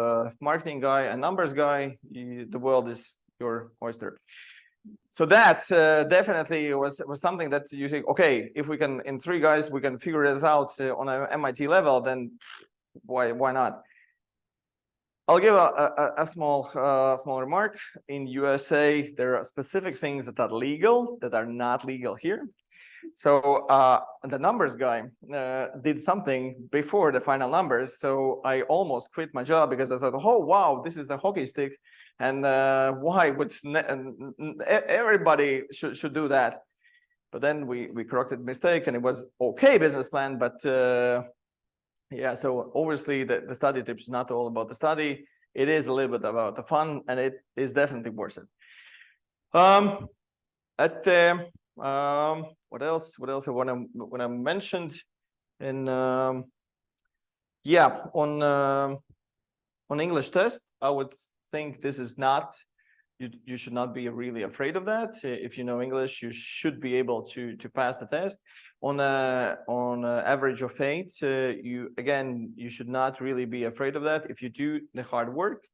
marketing guy and numbers guy, the world is your oyster. So that definitely was something that you think, okay, if we can, in 3 guys, we can figure it out on an MIT level, then why not? I'll give a small remark. In USA, there are specific things that are legal that are not legal here. So the numbers guy did something before the final numbers. So I almost quit my job because I thought, oh wow, this is the hockey stick. And why would everybody should do that? But then we corrected the mistake, and it was okay business plan. But yeah, so obviously the study trip is not all about the study. It is a little bit about the fun, and it is definitely worth it. What else I want to mention? And yeah, on English test, I would think this is not, you should not be really afraid of that. If you know English, you should be able to pass the test. On average of 8, you should not really be afraid of that. If you do the hard work,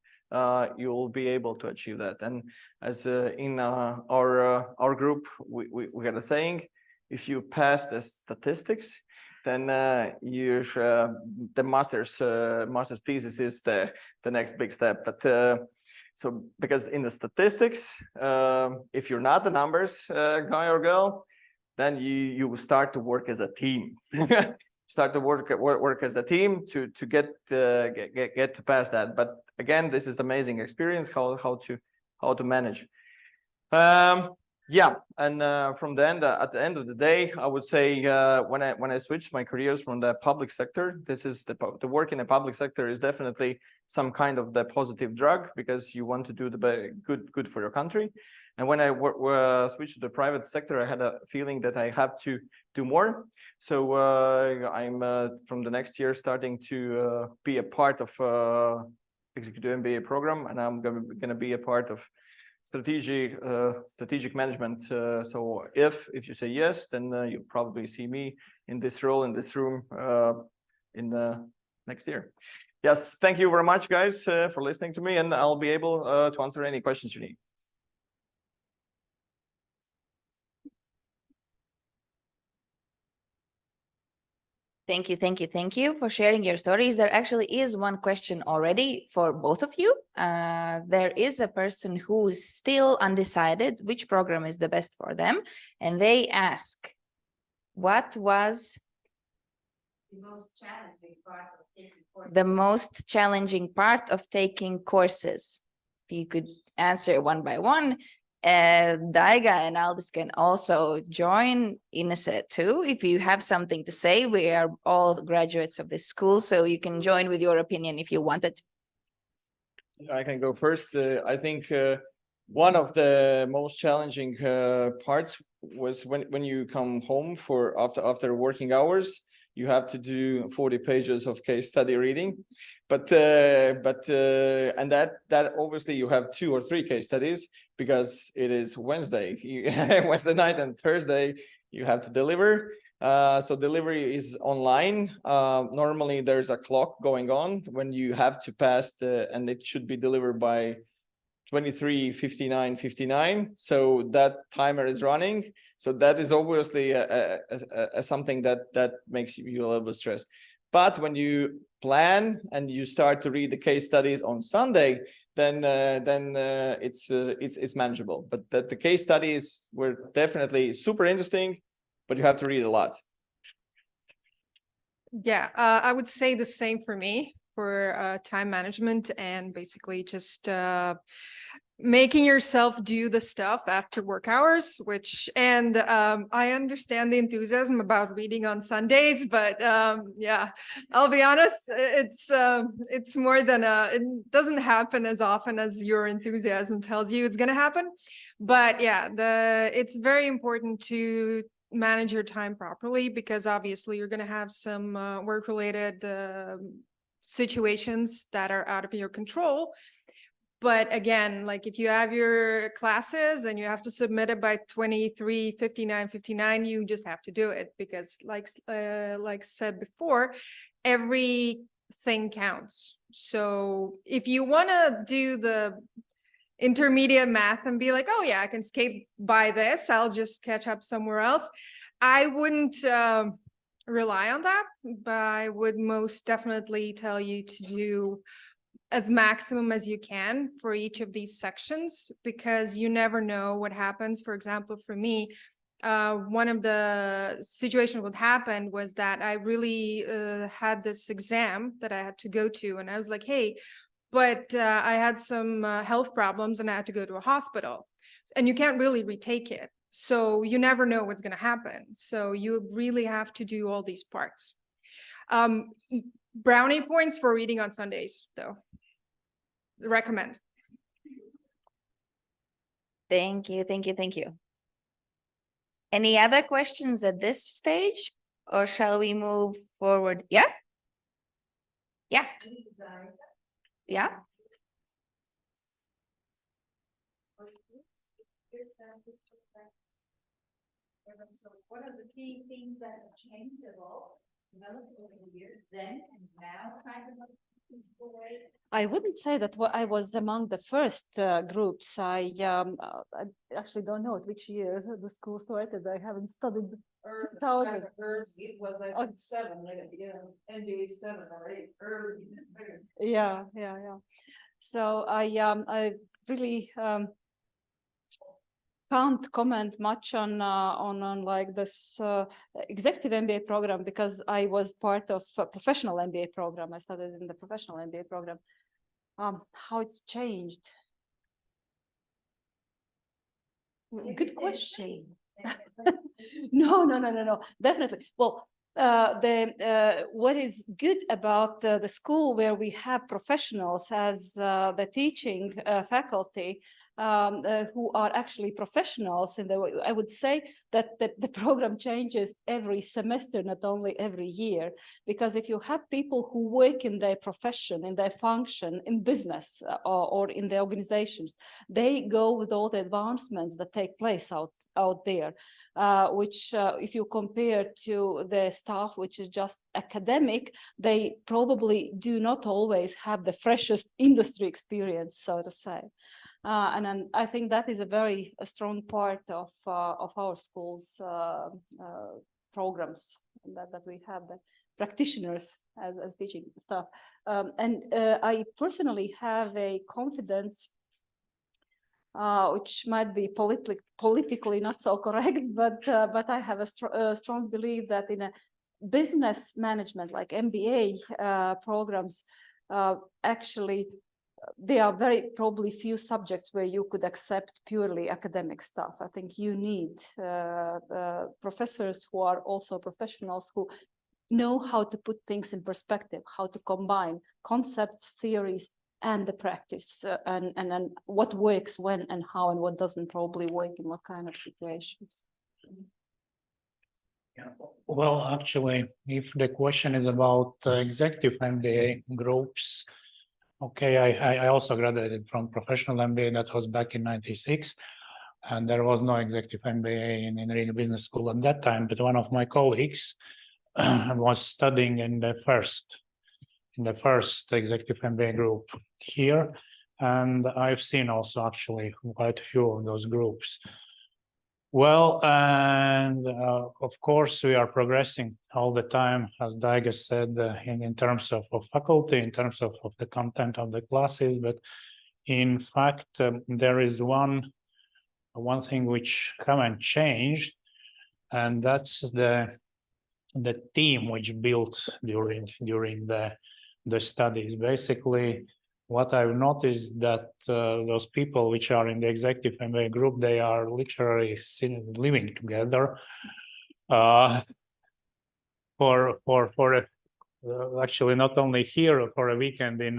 you'll be able to achieve that. And as in our group, we got a saying: if you pass the statistics, then the master's thesis is the next big step. But so because in the statistics, if you're not the numbers guy or girl, then you start to work as a team. start to work as a team to get to pass that. But again, this is amazing experience how to manage. Yeah, and from then at the end of the day, I would say when I switched my careers from the public sector, this is the work in the public sector is definitely some kind of the positive drug, because you want to do the good for your country. And when I switched to the private sector, I had a feeling that I have to do more. So I'm from the next year starting to be a part of Executive MBA program, and I'm going to be a part of strategic management. So if you say yes, then you'll probably see me in this role in this room in next year. Yes, thank you very much, guys, for listening to me, and I'll be able to answer any questions you need. Thank you for sharing your stories. There actually is one question already for both of you. There is a person who's still undecided which program is the best for them, and they ask, what was The most challenging part of taking courses. the most challenging part of taking courses? If you could answer one by one. Daiga and Aldis can also join, Inese too. If you have something to say, we are all graduates of this school, so you can join with your opinion if you wanted. I can go first. I think one of the most challenging parts was when you come home after working hours. You have to do 40 pages of case study reading, but and that obviously you have 2 or 3 case studies because it is Wednesday, Wednesday night, and Thursday you have to deliver. So delivery is online. Normally there's a clock going on when you have to pass and it should be delivered by 23:59:59. So that timer is running. So that is obviously something that makes you a little bit stressed. But when you plan and you start to read the case studies on Sunday, then it's manageable. But the case studies were definitely super interesting, but you have to read a lot. Yeah, I would say the same for me, for time management, and basically just making yourself do the stuff after work hours, and I understand the enthusiasm about reading on Sundays, but yeah, I'll be honest, it's more than it doesn't happen as often as your enthusiasm tells you it's going to happen. But yeah, it's very important to manage your time properly, because obviously you're going to have some work-related situations that are out of your control. But again, like if you have your classes and you have to submit it by 23:59:59, you just have to do it, because like said before, everything counts. So if you want to do the intermediate math and be like, oh yeah, I can skate by this, I'll just catch up somewhere else, I wouldn't rely on that, but I would most definitely tell you to do as maximum as you can for each of these sections, because you never know what happens. For example, for me, one of the situations what happened was that I really had this exam that I had to go to, and I was like, hey, but I had some health problems and I had to go to a hospital, and you can't really retake it. So you never know what's going to happen. So you really have to do all these parts. Brownie points for reading on Sundays, though. Recommend. Thank you. Any other questions at this stage, or shall we move forward? Yeah. So what are the key things that have changed at all, developed over the years then and now, kind of in a way? I wouldn't say that I was among the first groups. I actually don't know at which year the school started. I haven't studied. 2000. It was like 7, like MBA 7 or 8 early. Yeah. So I really can't comment much on like this executive MBA program because I was part of a professional MBA program. I studied in the professional MBA program. How it's changed. Good question. No, definitely. Well, what is good about the school where we have professionals as the teaching faculty who are actually professionals, and I would say that the program changes every semester, not only every year, because if you have people who work in their profession, in their function, in business or in the organizations, they go with all the advancements that take place out there, which if you compare to the staff which is just academic, they probably do not always have the freshest industry experience, so to say. And then I think that is a very strong part of our school's programs, that we have the practitioners as teaching staff. And I personally have a confidence, which might be politically not so correct, but I have a strong belief that in a business management like MBA programs, actually there are very probably few subjects where you could accept purely academic stuff. I think you need professors who are also professionals who know how to put things in perspective, how to combine concepts, theories, and the practice, and what works when and how, and what doesn't probably work in what kind of situations. Yeah. Well, actually, if the question is about executive MBA groups, okay, I also graduated from professional MBA. That was back in '96, and there was no executive MBA in Riga Business School at that time. But one of my colleagues was studying in the first executive MBA group here, and I've seen also actually quite a few of those groups. Well, and of course, we are progressing all the time, as Daiga said, in terms of faculty, in terms of the content of the classes. But in fact, there is one thing which haven't changed, and that's the team which built during the studies. Basically, what I've noticed that those people which are in the executive MBA group, they are literally living together actually not only here for a weekend in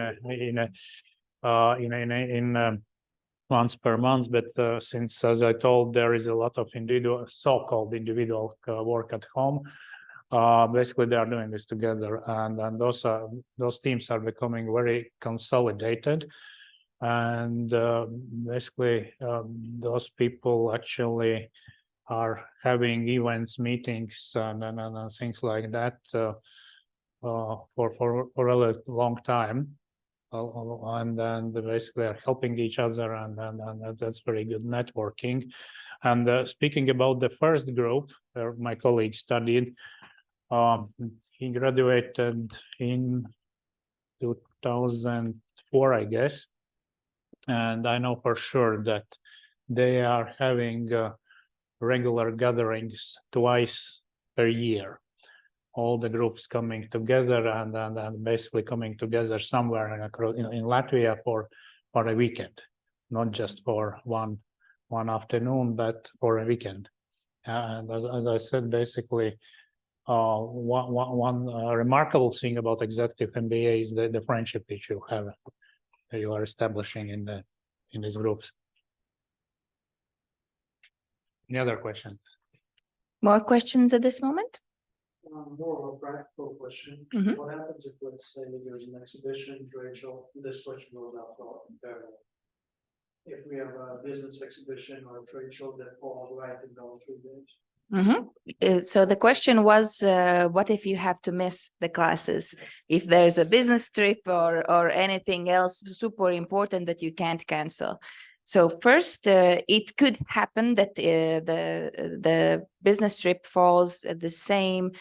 once per month, but since, as I told, there is a lot of so-called individual work at home. Basically, they are doing this together, and those teams are becoming very consolidated, and basically those people actually are having events, meetings, and things like that for a really long time, and then they basically are helping each other, and that's very good networking. And speaking about the first group where my colleague studied. He graduated in 2004, I guess, and I know for sure that they are having regular gatherings twice per year. All the groups coming together and basically coming together somewhere in Latvia for a weekend, not just for one afternoon, but for a weekend. And as I said, basically. One remarkable thing about executive MBA is the friendship that you are establishing in these groups. Any other questions? More questions at this moment? More of a practical question. What happens if, let's say, there's an exhibition, trade show? This question goes out in parallel. If we have a business exhibition or a trade show that falls right in those 3 days. So the question was, what if you have to miss the classes? If there's a business trip or anything else super important that you can't cancel. So first, it could happen that the business trip falls at the same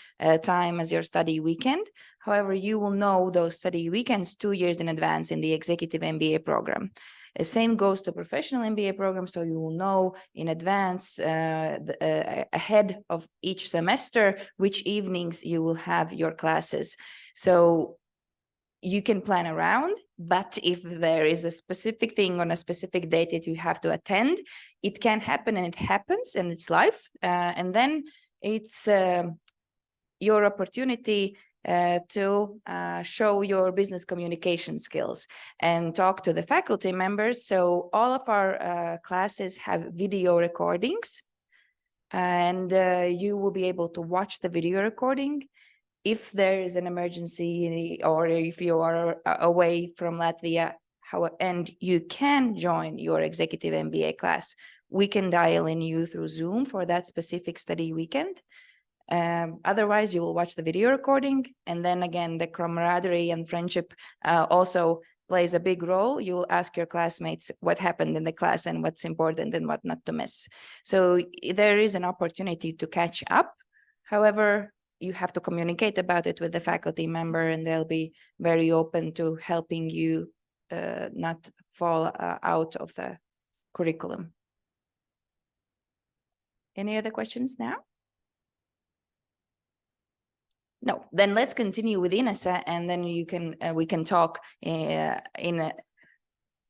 time as your study weekend. However, you will know those study weekends 2 years in advance in the Executive MBA program. The same goes to Professional MBA program, so you will know in advance ahead of each semester which evenings you will have your classes. So you can plan around, but if there is a specific thing on a specific date that you have to attend, it can happen, and it happens, and it's life. And then it's your opportunity to show your business communication skills and talk to the faculty members. So all of our classes have video recordings, and you will be able to watch the video recording. If there is an emergency or if you are away from Latvia, and you can join your Executive MBA class, we can dial in you through Zoom for that specific study weekend. Otherwise, you will watch the video recording, and then again, the camaraderie and friendship also plays a big role. You will ask your classmates what happened in the class and what's important and what not to miss. So there is an opportunity to catch up. However, you have to communicate about it with the faculty member, and they'll be very open to helping you not fall out of the curriculum. Any other questions now? No, then let's continue with Inese, and then you can we can talk in a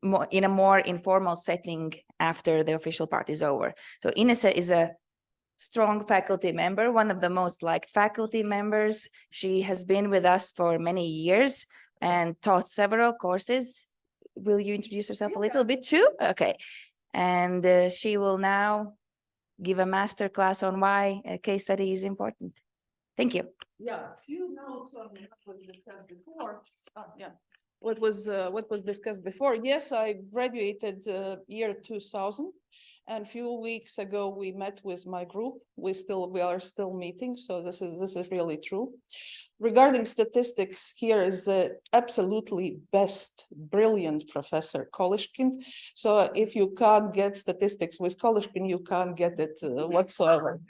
more informal setting after the official part is over. So Inese is a strong faculty member, one of the most liked faculty members. She has been with us for many years and taught several courses. Will you introduce yourself a little bit too? Okay. And she will now give a master class on why a case study is important. Thank you. Yeah, a few notes on what was discussed before. What was discussed before. Yes, I graduated year 2000. And a few weeks ago, we met with my group. We are still meeting, so this is really true. Regarding statistics, here is the absolutely best, brilliant professor, Kolishkin. So if you can't get statistics with Kolishkin, you can't get it whatsoever.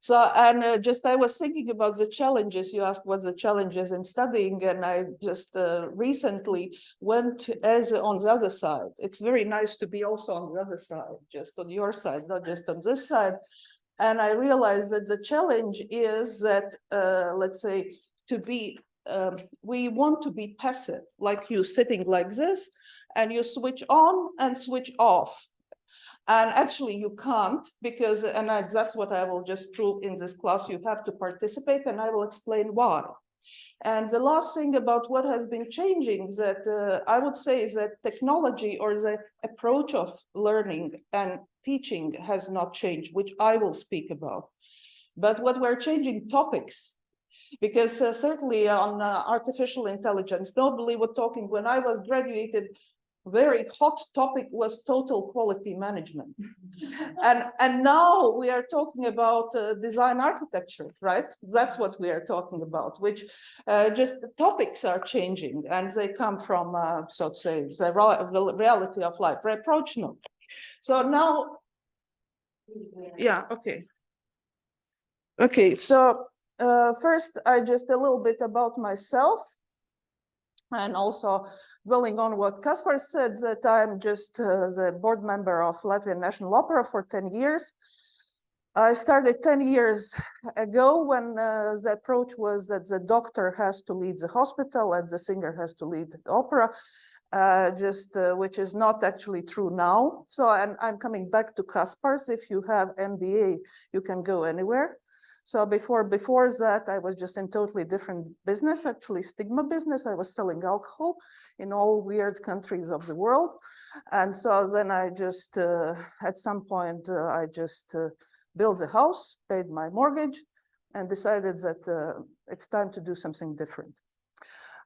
So, and just I was thinking about the challenges. You asked what's the challenges in studying, and I just recently went as on the other side. It's very nice to be also on the other side, just on your side, not just on this side. And I realized that the challenge is that, let's say, we want to be passive, like you sitting like this, and you switch on and switch off. And actually you can't, because, and that's what I will just prove in this class, you have to participate, and I will explain why. And the last thing about what has been changing that I would say is that technology or the approach of learning and teaching has not changed, which I will speak about. But what we're changing topics, because certainly on artificial intelligence, nobody was talking when I was graduated, very hot topic was total quality management. and now we are talking about design architecture, right? That's what we are talking about, which just the topics are changing, and they come from, so to say, the reality of life. Reproach note. So now, yeah, okay. Okay, so first, I just a little bit about myself. And also dwelling on what Kaspars said, that I'm just the board member of Latvian National Opera for 10 years. I started 10 years ago when the approach was that the doctor has to lead the hospital and the singer has to lead the opera, which is not actually true now. So I'm coming back to Kaspars. If you have MBA, you can go anywhere. So before that, I was just in totally different business, actually stigma business. I was selling alcohol in all weird countries of the world. And so then I just, at some point, I just built a house, paid my mortgage, and decided that it's time to do something different.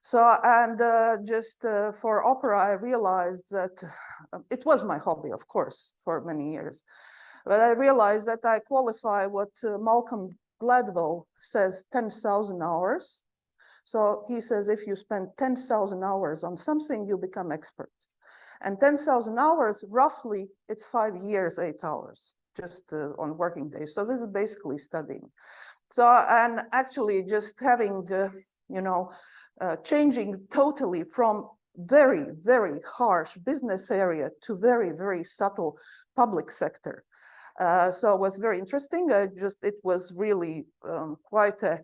So, and just for opera, I realized that it was my hobby, of course, for many years. But I realized that I qualify what Malcolm Gladwell says 10,000 hours. So he says if you spend 10,000 hours on something, you become expert. And 10,000 hours, roughly, it's 5 years, 8 hours, just on working days. So this is basically studying. So, and actually just having, changing totally from very, very harsh business area to very, very subtle public sector. So it was very interesting. It was really quite a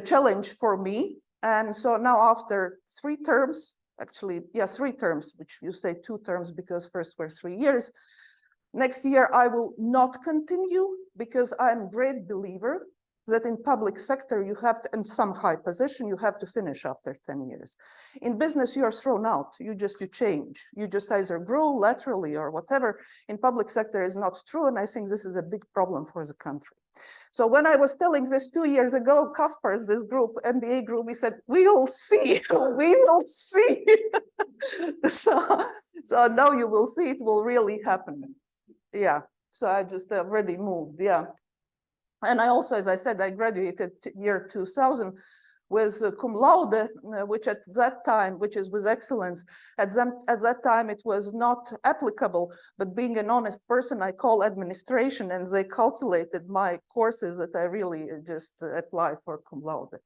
challenge for me. And so now after 3 terms, actually, yeah, 3 terms, which you say 2 terms because first were 3 years. Next year, I will not continue because I'm a great believer that in public sector, you have to, in some high position, you have to finish after 10 years. In business, you are thrown out. You change. You just either grow laterally or whatever. In public sector is not true. And I think this is a big problem for the country. So when I was telling this 2 years ago, Kaspars, this group, MBA group, we said, we will see, we will see. so now you will see it will really happen. Yeah, so I just already moved, yeah. And I also, as I said, I graduated year 2000 with cum laude, which at that time, which is with excellence, at that time it was not applicable, but being an honest person, I call administration and they calculated my courses that I really just apply for cum laude.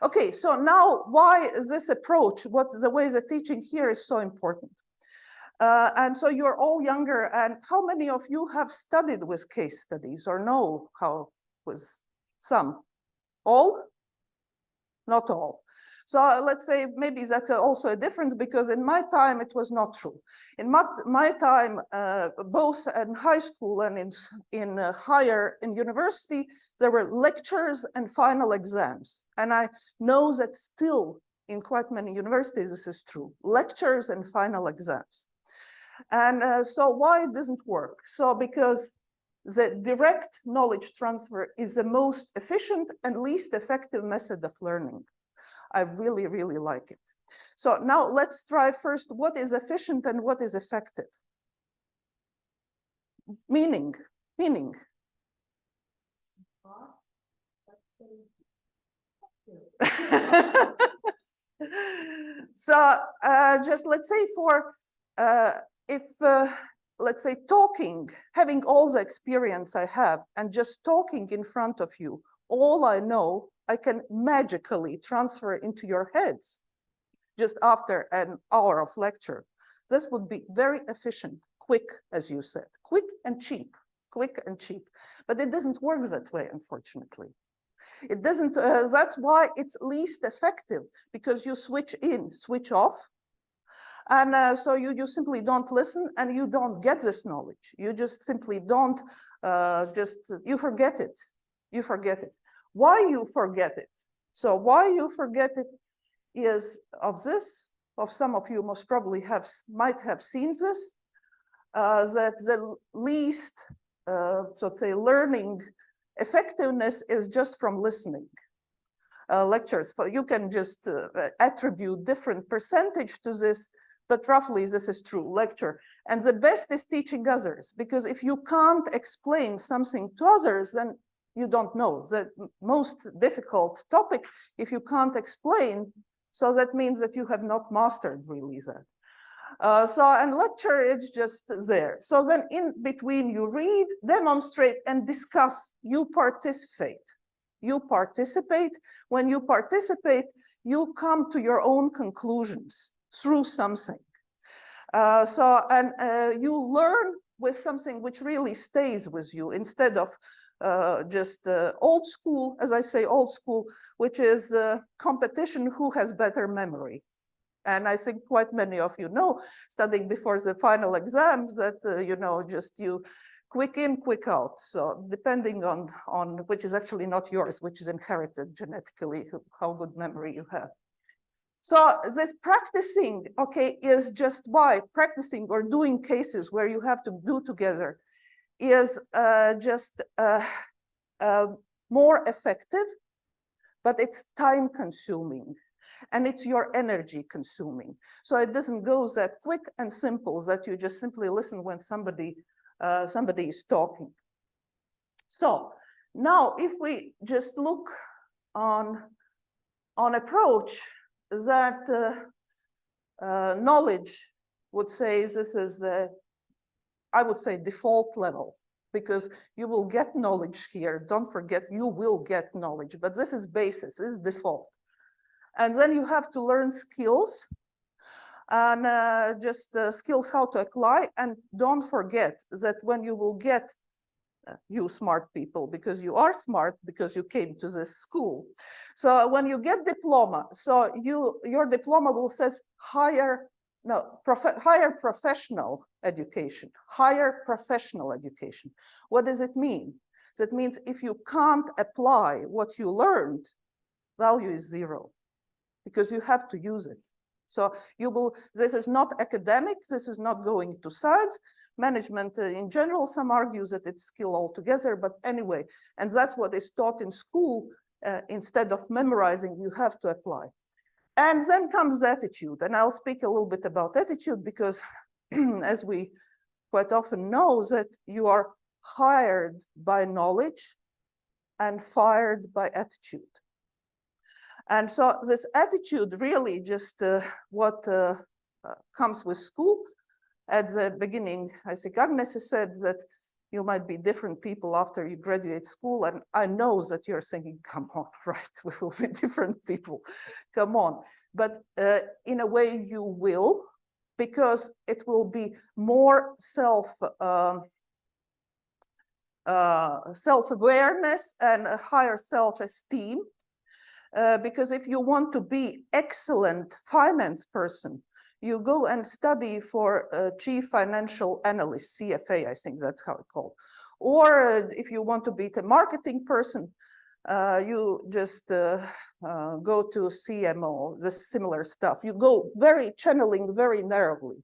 Okay, so now why is this approach, what the way the teaching here is so important? And so you're all younger, and how many of you have studied with case studies or know how with some? All? Not all. So let's say maybe that's also a difference because in my time it was not true. In my time, both in high school and in university, there were lectures and final exams. And I know that still in quite many universities this is true. Lectures and final exams. And so why it doesn't work? So because the direct knowledge transfer is the most efficient and least effective method of learning. I really, really like it. So now let's try first what is efficient and what is effective. Meaning. So just let's say for let's say talking, having all the experience I have and just talking in front of you, all I know, I can magically transfer into your heads just after an hour of lecture. This would be very efficient, quick, as you said, quick and cheap, but it doesn't work that way, unfortunately. It doesn't, that's why it's least effective because you switch in, switch off. And so you simply don't listen and you don't get this knowledge. You just simply don't, you forget it. Why you forget it? So why you forget it is of some of you most probably might have seen this, that the least, so to say, learning effectiveness is just from listening. Lectures, you can just attribute different percentage to this, but roughly this is true, lecture. And the best is teaching others, because if you can't explain something to others, then you don't know. The most difficult topic, if you can't explain, so that means that you have not mastered really that. And lecture, it's just there. So then in between you read, demonstrate, and discuss, you participate. When you participate, you come to your own conclusions through something. You learn with something which really stays with you instead of just old school, as I say, old school, which is competition who has better memory. And I think quite many of you know, studying before the final exam, that, just you quick in, quick out. So depending on which is actually not yours, which is inherited genetically, how good memory you have. So this practicing, okay, is just why practicing or doing cases where you have to do together is more effective, but it's time consuming and it's your energy consuming. So it doesn't go that quick and simple that you just simply listen when somebody is talking. So now if we just look on approach that knowledge would say this is, I would say, default level, because you will get knowledge here. Don't forget, you will get knowledge, but this is basis, this is default. And then you have to learn skills, and just skills how to apply. And don't forget that when you will get, you smart people, because you are smart because you came to this school. So when you get diploma, so your diploma will says higher professional education, higher professional education. What does it mean? That means if you can't apply what you learned, value is zero, because you have to use it. So you will, this is not academic, this is not going to science. Management in general, some argue that it's skill altogether, but anyway, and that's what is taught in school. Instead of memorizing, you have to apply. And then comes attitude, and I'll speak a little bit about attitude, because as we quite often know, that you are hired by knowledge and fired by attitude. And so this attitude really just what comes with school. At the beginning, I think Agnese said that you might be different people after you graduate school. And I know that you're thinking, come on, right, we will be different people, come on. But in a way you will, because it will be more self-awareness and a higher self-esteem. Because if you want to be excellent finance person, you go and study for a chief financial analyst, CFA, I think that's how it's called. Or if you want to be a marketing person, you just go to CMO, the similar stuff. You go channeling very narrowly.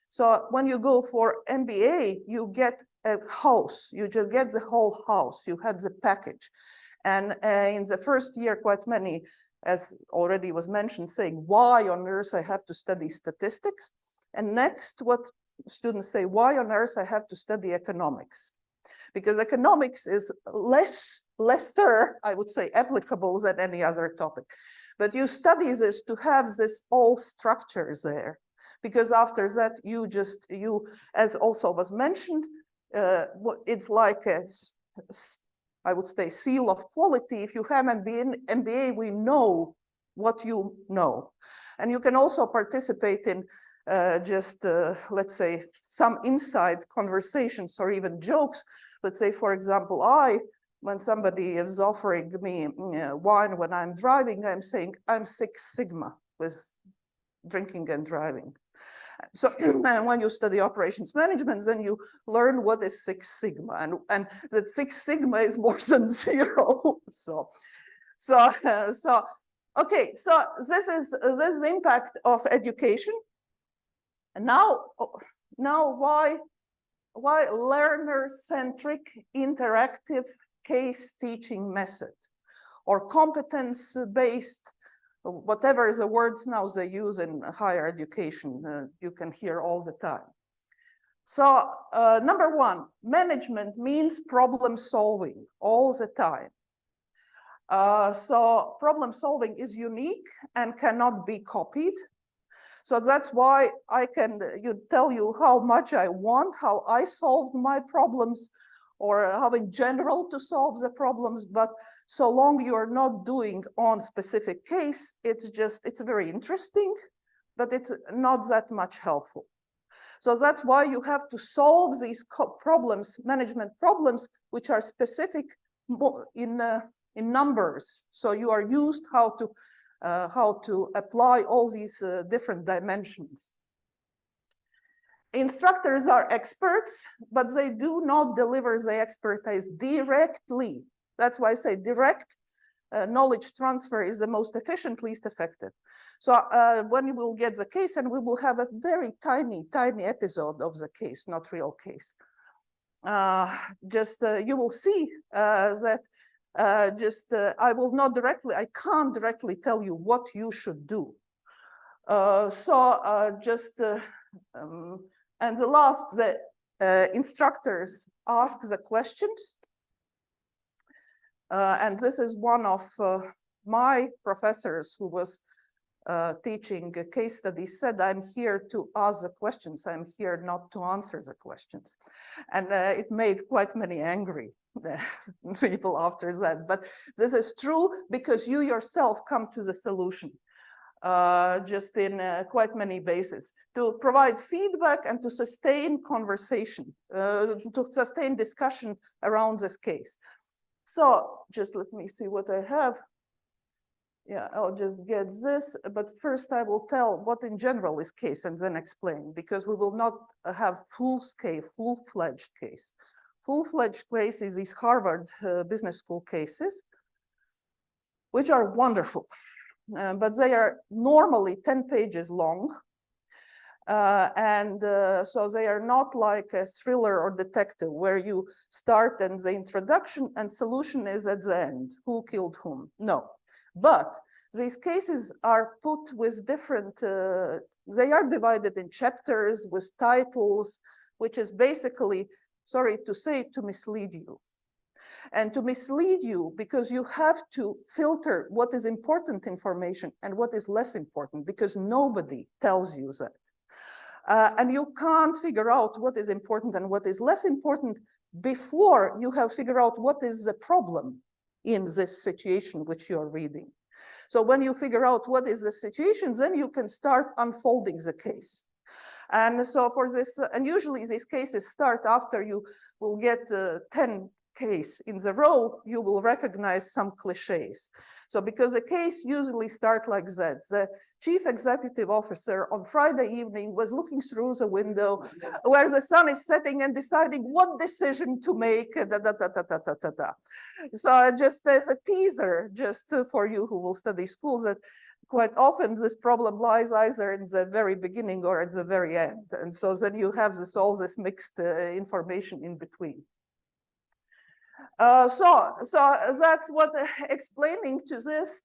So when you go for MBA, you get a house, you just get the whole house, you had the package. And in the first year, quite many, as already was mentioned, saying, why on earth I have to study statistics? And next, what students say, why on earth I have to study economics? Because economics is lesser, I would say, applicable than any other topic. But you study this to have this all structures there. Because after that, you, as also was mentioned, it's like a, I would say, seal of quality. If you have MBA, we know what you know. And you can also participate in let's say, some inside conversations or even jokes. Let's say, for example, when somebody is offering me wine when I'm driving, I'm saying, I'm 6 Sigma with drinking and driving. So and when you study operations management, then you learn what is 6 Sigma, and that 6 Sigma is more than 0. Okay, so this is the impact of education. And now why learner-centric interactive case teaching method, or competence-based, whatever the words now they use in higher education, you can hear all the time. So number one, management means problem solving all the time. So problem solving is unique and cannot be copied. So that's why I can tell you how much I want, how I solved my problems, or how in general to solve the problems, but so long you are not doing on specific case, it's very interesting, but it's not that much helpful. So that's why you have to solve these problems, management problems, which are specific in numbers. So you are used how to apply all these different dimensions. Instructors are experts, but they do not deliver the expertise directly. That's why I say direct knowledge transfer is the most efficient, least effective. So when you will get the case, and we will have a very tiny episode of the case, not real case. You will see that I can't directly tell you what you should do. And the last, the instructors ask the questions. And this is one of my professors who was teaching a case study said, I'm here to ask the questions. I'm here not to answer the questions. And it made quite many angry people after that. But this is true because you yourself come to the solution just in quite many bases to provide feedback and to sustain conversation, to sustain discussion around this case. So just let me see what I have. Yeah, I'll just get this, but first I will tell what in general is case and then explain, because we will not have full-fledged case. Full-fledged case is these Harvard Business School cases, which are wonderful, but they are normally 10 pages long. So they are not like a thriller or detective where you start and the introduction and solution is at the end, who killed whom. No. But these cases are put with different, they are divided in chapters with titles, which is basically, sorry to say, to mislead you. And to mislead you because you have to filter what is important information and what is less important, because nobody tells you that. And you can't figure out what is important and what is less important before you have figured out what is the problem in this situation which you're reading. So when you figure out what is the situation, then you can start unfolding the case. And so for this, and usually these cases start after you will get 10 case in the row, you will recognize some cliches. So because the case usually starts like that, the chief executive officer on Friday evening was looking through the window where the sun is setting and deciding what decision to make. So just as a teaser, just for you who will study schools, that quite often this problem lies either in the very beginning or at the very end. And so then you have all this mixed information in between. So that's what explaining to this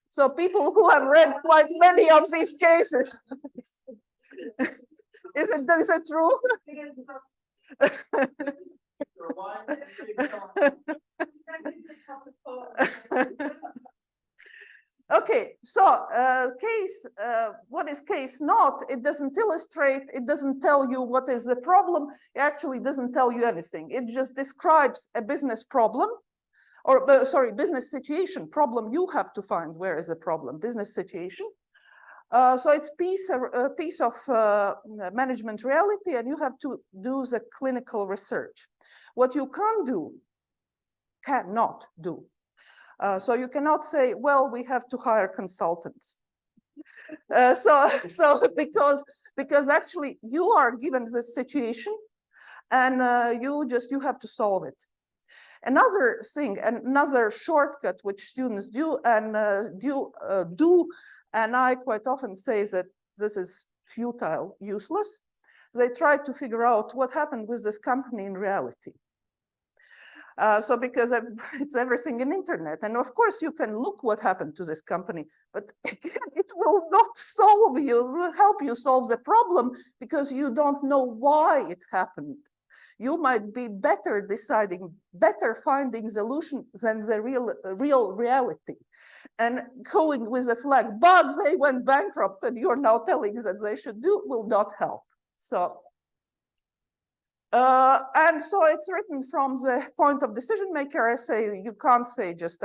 so people who have read quite many of these cases, is it true? Okay, so case, what is case not? It doesn't illustrate, it doesn't tell you what is the problem, it actually doesn't tell you anything. It just describes a business problem, or sorry, business situation. Problem you have to find where is the problem, business situation. So it's a piece of management reality, and you have to do the clinical research. What you cannot do. So you cannot say, well, we have to hire consultants. Because actually you are given this situation and you have to solve it. Another thing, another shortcut which students do, and I quite often say that this is futile, useless. They try to figure out what happened with this company in reality. So because it's everything in internet, and of course you can look what happened to this company, but again, it will not help you solve the problem because you don't know why it happened. You might be better finding solution than the real reality, and going with a flag, but they went bankrupt, and you're now telling that they should do will not help. So. And so it's written from the point of decision maker. I say you can't say just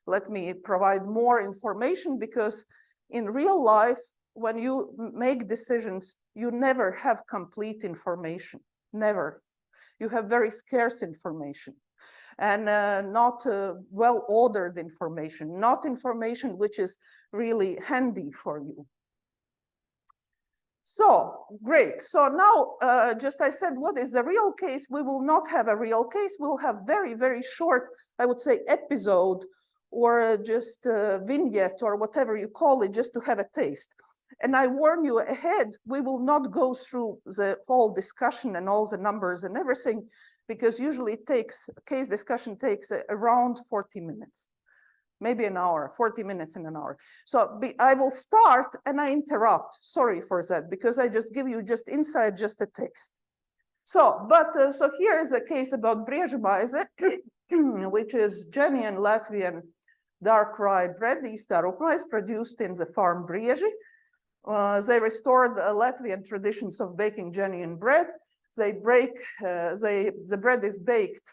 let me provide more information, because in real life, when you make decisions, you never have complete information, never. You have very scarce information and not well-ordered information, not information which is really handy for you. So great. So now, just I said, what is the real case? We will not have a real case. We'll have very, very short, I would say, episode or just a vignette or whatever you call it, just to have a taste. And I warn you ahead, we will not go through the whole discussion and all the numbers and everything, because usually case discussion takes around 40 minutes. Maybe an hour, 40 minutes in an hour. So I will start and I interrupt. Sorry for that, because I just give you just inside, just a taste. So, so here is a case about briežu maize. which is genuine Latvian dark rye bread. Īstā rupma is produced in the farm Brieži. They restored the Latvian traditions of baking genuine bread. They the bread is baked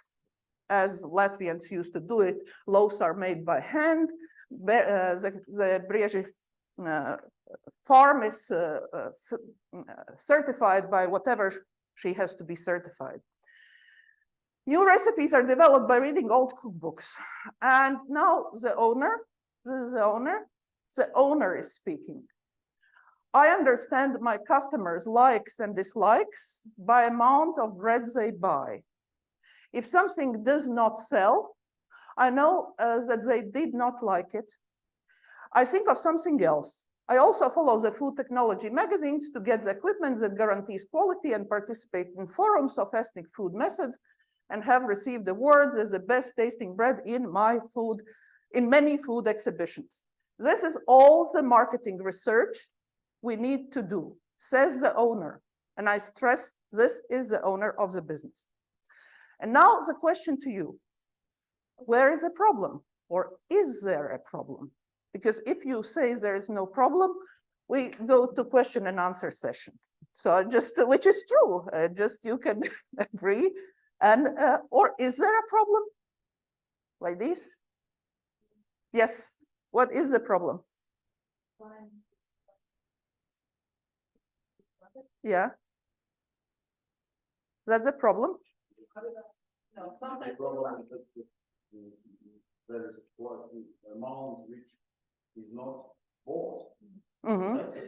as Latvians used to do it. Loaves are made by hand. The Brieži farm is certified by whatever she has to be certified. New recipes are developed by reading old cookbooks. And now the owner, this is the owner is speaking. I understand my customers' likes and dislikes by amount of bread they buy. If something does not sell, I know that they did not like it. I think of something else. I also follow the food technology magazines to get the equipment that guarantees quality and participate in forums of ethnic food methods and have received awards as the best tasting bread in many food exhibitions. This is all the marketing research we need to do, says the owner. And I stress, this is the owner of the business. And now the question to you, where is the problem? Or is there a problem? Because if you say there is no problem, we go to question and answer session. So which is true, just you can agree. And, or is there a problem? Like this? Yes, what is the problem? Yeah. That's a problem. No, sometimes there is an amount which is not bought.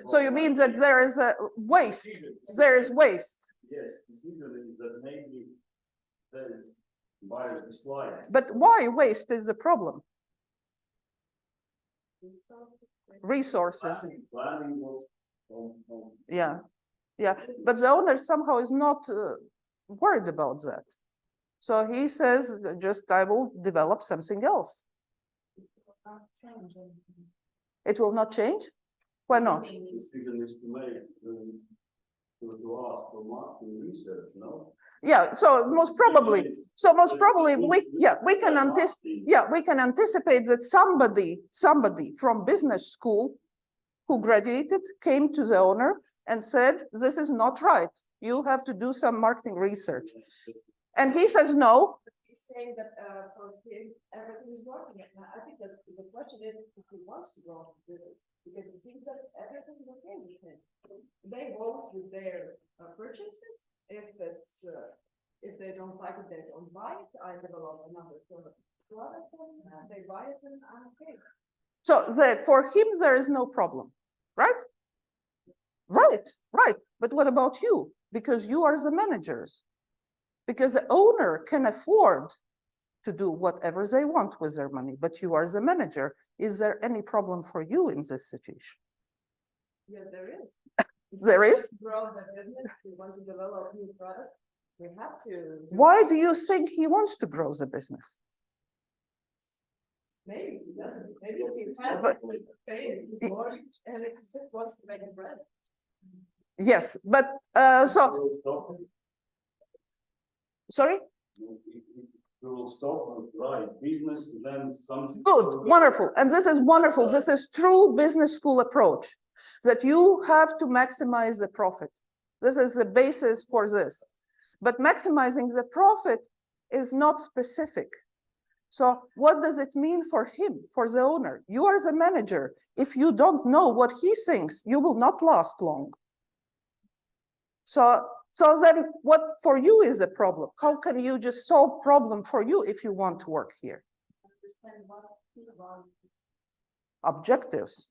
So you mean that there is a waste? There is waste. Yes, procedure is that maybe the buyers dislike. But why waste is the problem? Resources. Planning. Yeah, yeah. But the owner somehow is not worried about that. So he says, just I will develop something else. It will not change? Why not? The decision is to make, to ask for marketing research, no? Yeah, so most probably we can anticipate that somebody from business school who graduated came to the owner and said, this is not right. You have to do some marketing research. And he says no. He's saying that for him, everything is working. And I think that the question is if he wants to go into this, because it seems that everything is okay with him. They vote with their purchases. If they don't like it, they don't buy it. I develop another product, they buy it, and I'm okay. So for him, there is no problem, right? Right. But what about you? Because you are the managers. Because the owner can afford to do whatever they want with their money, but you are the manager. Is there any problem for you in this situation? Yes, there is. There is? Grow the business, we want to develop new products. We have to. Why do you think he wants to grow the business? Maybe he doesn't. Maybe he has to pay his mortgage and he just wants to make bread. Yes, but sorry? We will stop and drive business, then something. Good, wonderful. And this is wonderful. This is true business school approach, that you have to maximize the profit. This is the basis for this. But maximizing the profit is not specific. So what does it mean for him, for the owner? You are the manager. If you don't know what he thinks, you will not last long. So then what for you is a problem? How can you just solve problem for you if you want to work here? Objectives.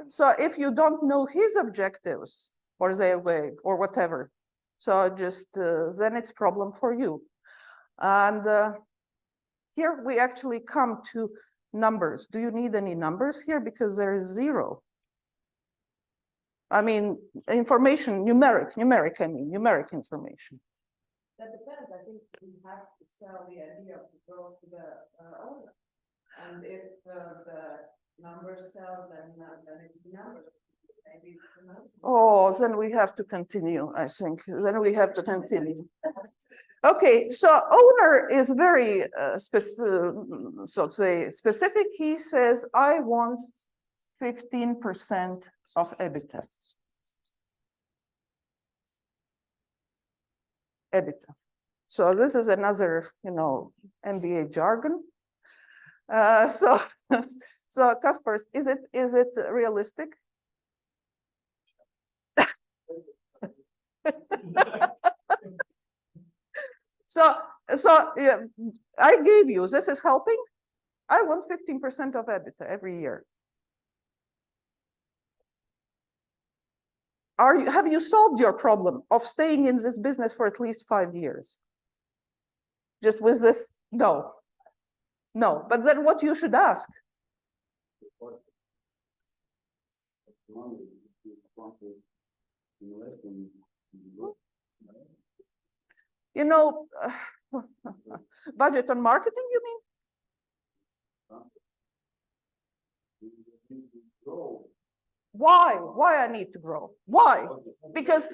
So if you don't know his objectives or their way or whatever, so just then it's problem for you. And here we actually come to numbers. Do you need any numbers here? Because there is zero. I mean, information, numeric information. That depends. I think we have to sell the idea of the growth to the owner. And if the numbers sell, then it's the numbers. Oh, then we have to continue, I think. Then we have to continue. Okay, so owner is very so to say specific. He says, I want 15% of EBITDA. EBITDA. So this is another, MBA jargon. So Kaspars, is it realistic? So yeah, I gave you, this is helping. I want 15% of EBITDA every year. Have you solved your problem of staying in this business for at least 5 years? Just with this? No. No, but then what you should ask? Budget on marketing, you mean? Why? Why I need to grow? Why? Because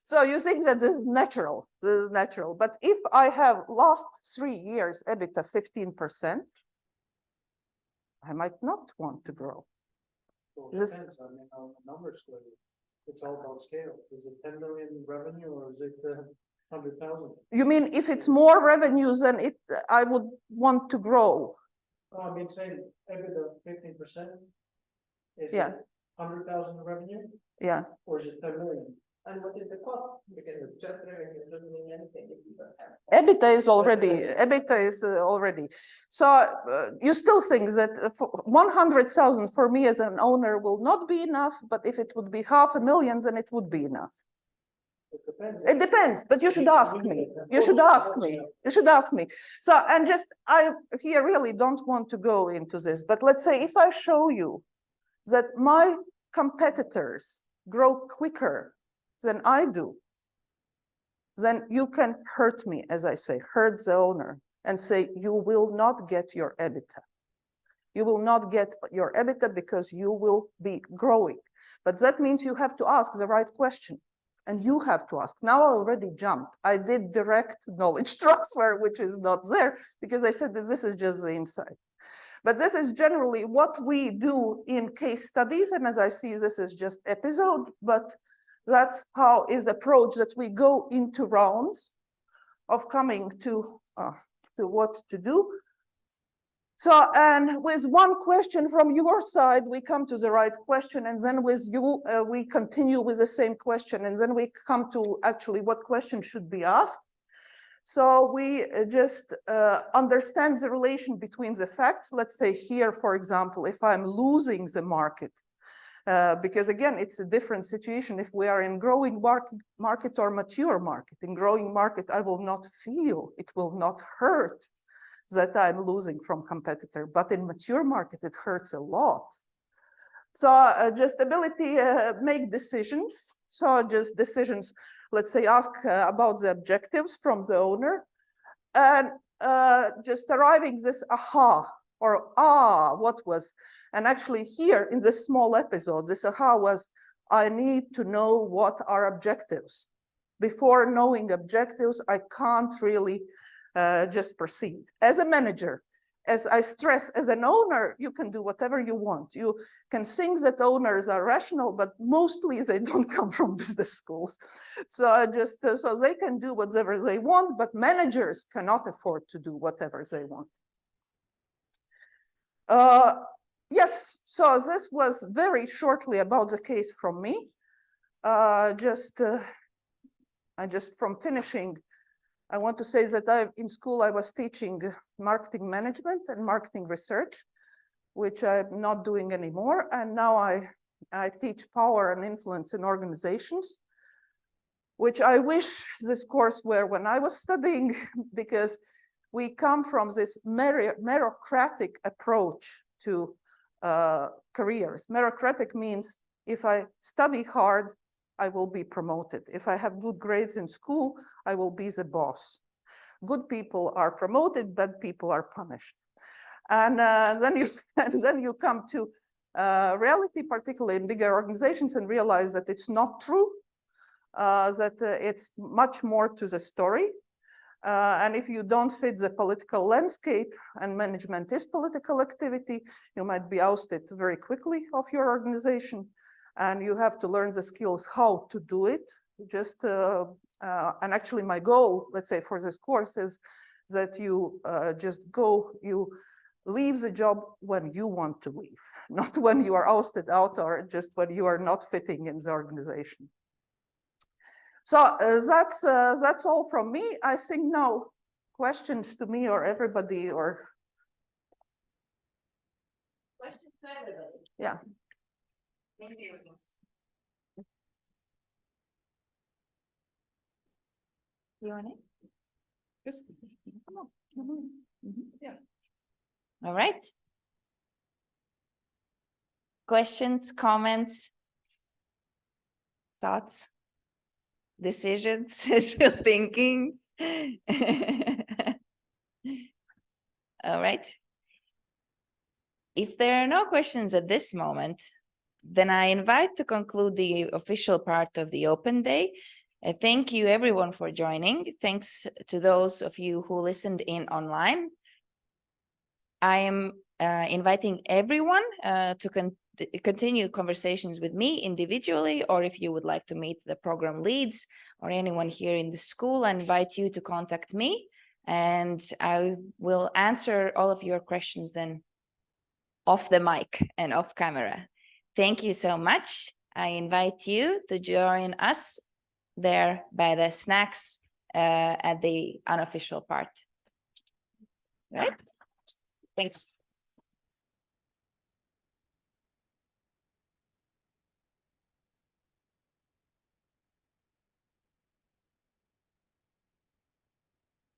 so you think that this is natural. This is natural. But if I have lost 3 years EBITDA 15%, I might not want to grow. Well, it depends. I mean, on numbers, it's all about scale. Is it 10 million revenue or is it 100,000? You mean if it's more revenues than I would want to grow? I mean, say EBITDA 15%. Is Yeah. it 100,000 revenue? Yeah. Or is it 10 million? And what is the cost? Because just revenue doesn't mean anything if you don't have. EBITDA is already. So you still think that 100,000 for me as an owner will not be enough, but if it would be 500,000, then it would be enough. It depends. It depends, but you should ask me. You should ask me. You should ask me. So, and just, I here really don't want to go into this, but let's say if I show you that my competitors grow quicker than I do, then you can hurt me, as I say, hurt the owner and say, you will not get your EBITDA. You will not get your EBITDA because you will be growing. But that means you have to ask the right question. And you have to ask. Now I already jumped. I did direct knowledge transfer, which is not there because I said that this is just the insight. But this is generally what we do in case studies. And as I see, this is just episode, but that's how is approach that we go into rounds of coming to what to do. So, and with one question from your side, we come to the right question, and then with you, we continue with the same question, and then we come to actually what question should be asked. So we just understand the relation between the facts. Let's say here, for example, if I'm losing the market, because again, it's a different situation if we are in growing market or mature market. In growing market, I will not feel, it will not hurt that I'm losing from competitor, but in mature market, it hurts a lot. So just ability make decisions. So just decisions, let's say, ask about the objectives from the owner, and just arriving this aha, or what was, and actually here in this small episode, this aha was, I need to know what are objectives. Before knowing objectives, I can't really just proceed. As a manager, as I stress, as an owner, you can do whatever you want. You can think that owners are rational, but mostly they don't come from business schools. So just so they can do whatever they want, but managers cannot afford to do whatever they want. Yes, so this was very shortly about the case from me. I just from finishing, I want to say that in school, I was teaching marketing management and marketing research, which I'm not doing anymore. And now I teach power and influence in organizations, which I wish this course were when I was studying, because we come from this meritocratic approach to careers. Meritocratic means if I study hard, I will be promoted. If I have good grades in school, I will be the boss. Good people are promoted, bad people are punished. And then you then you come to reality, particularly in bigger organizations, and realize that it's not true, that it's much more to the story. And if you don't fit the political landscape, and management is political activity, you might be ousted very quickly of your organization, and you have to learn the skills how to do it. Just and actually my goal, let's say, for this course is that you just go, you leave the job when you want to leave, not when you are ousted out or just when you are not fitting in the organization. So that's all from me. I think now questions to me or everybody or. Questions to everybody. Yeah. Thank you. You want it? Yes. Come on. Mm-hmm. Yeah. All right. Questions, comments, thoughts, decisions, still thinking. All right. If there are no questions at this moment, then I invite to conclude the official part of the open day. Thank you everyone for joining. Thanks to those of you who listened in online. I am inviting everyone to continue conversations with me individually, or if you would like to meet the program leads or anyone here in the school, I invite you to contact me and I will answer all of your questions then off the mic and off camera. Thank you so much. I invite you to join us there by the snacks at the unofficial part. Right? Thanks.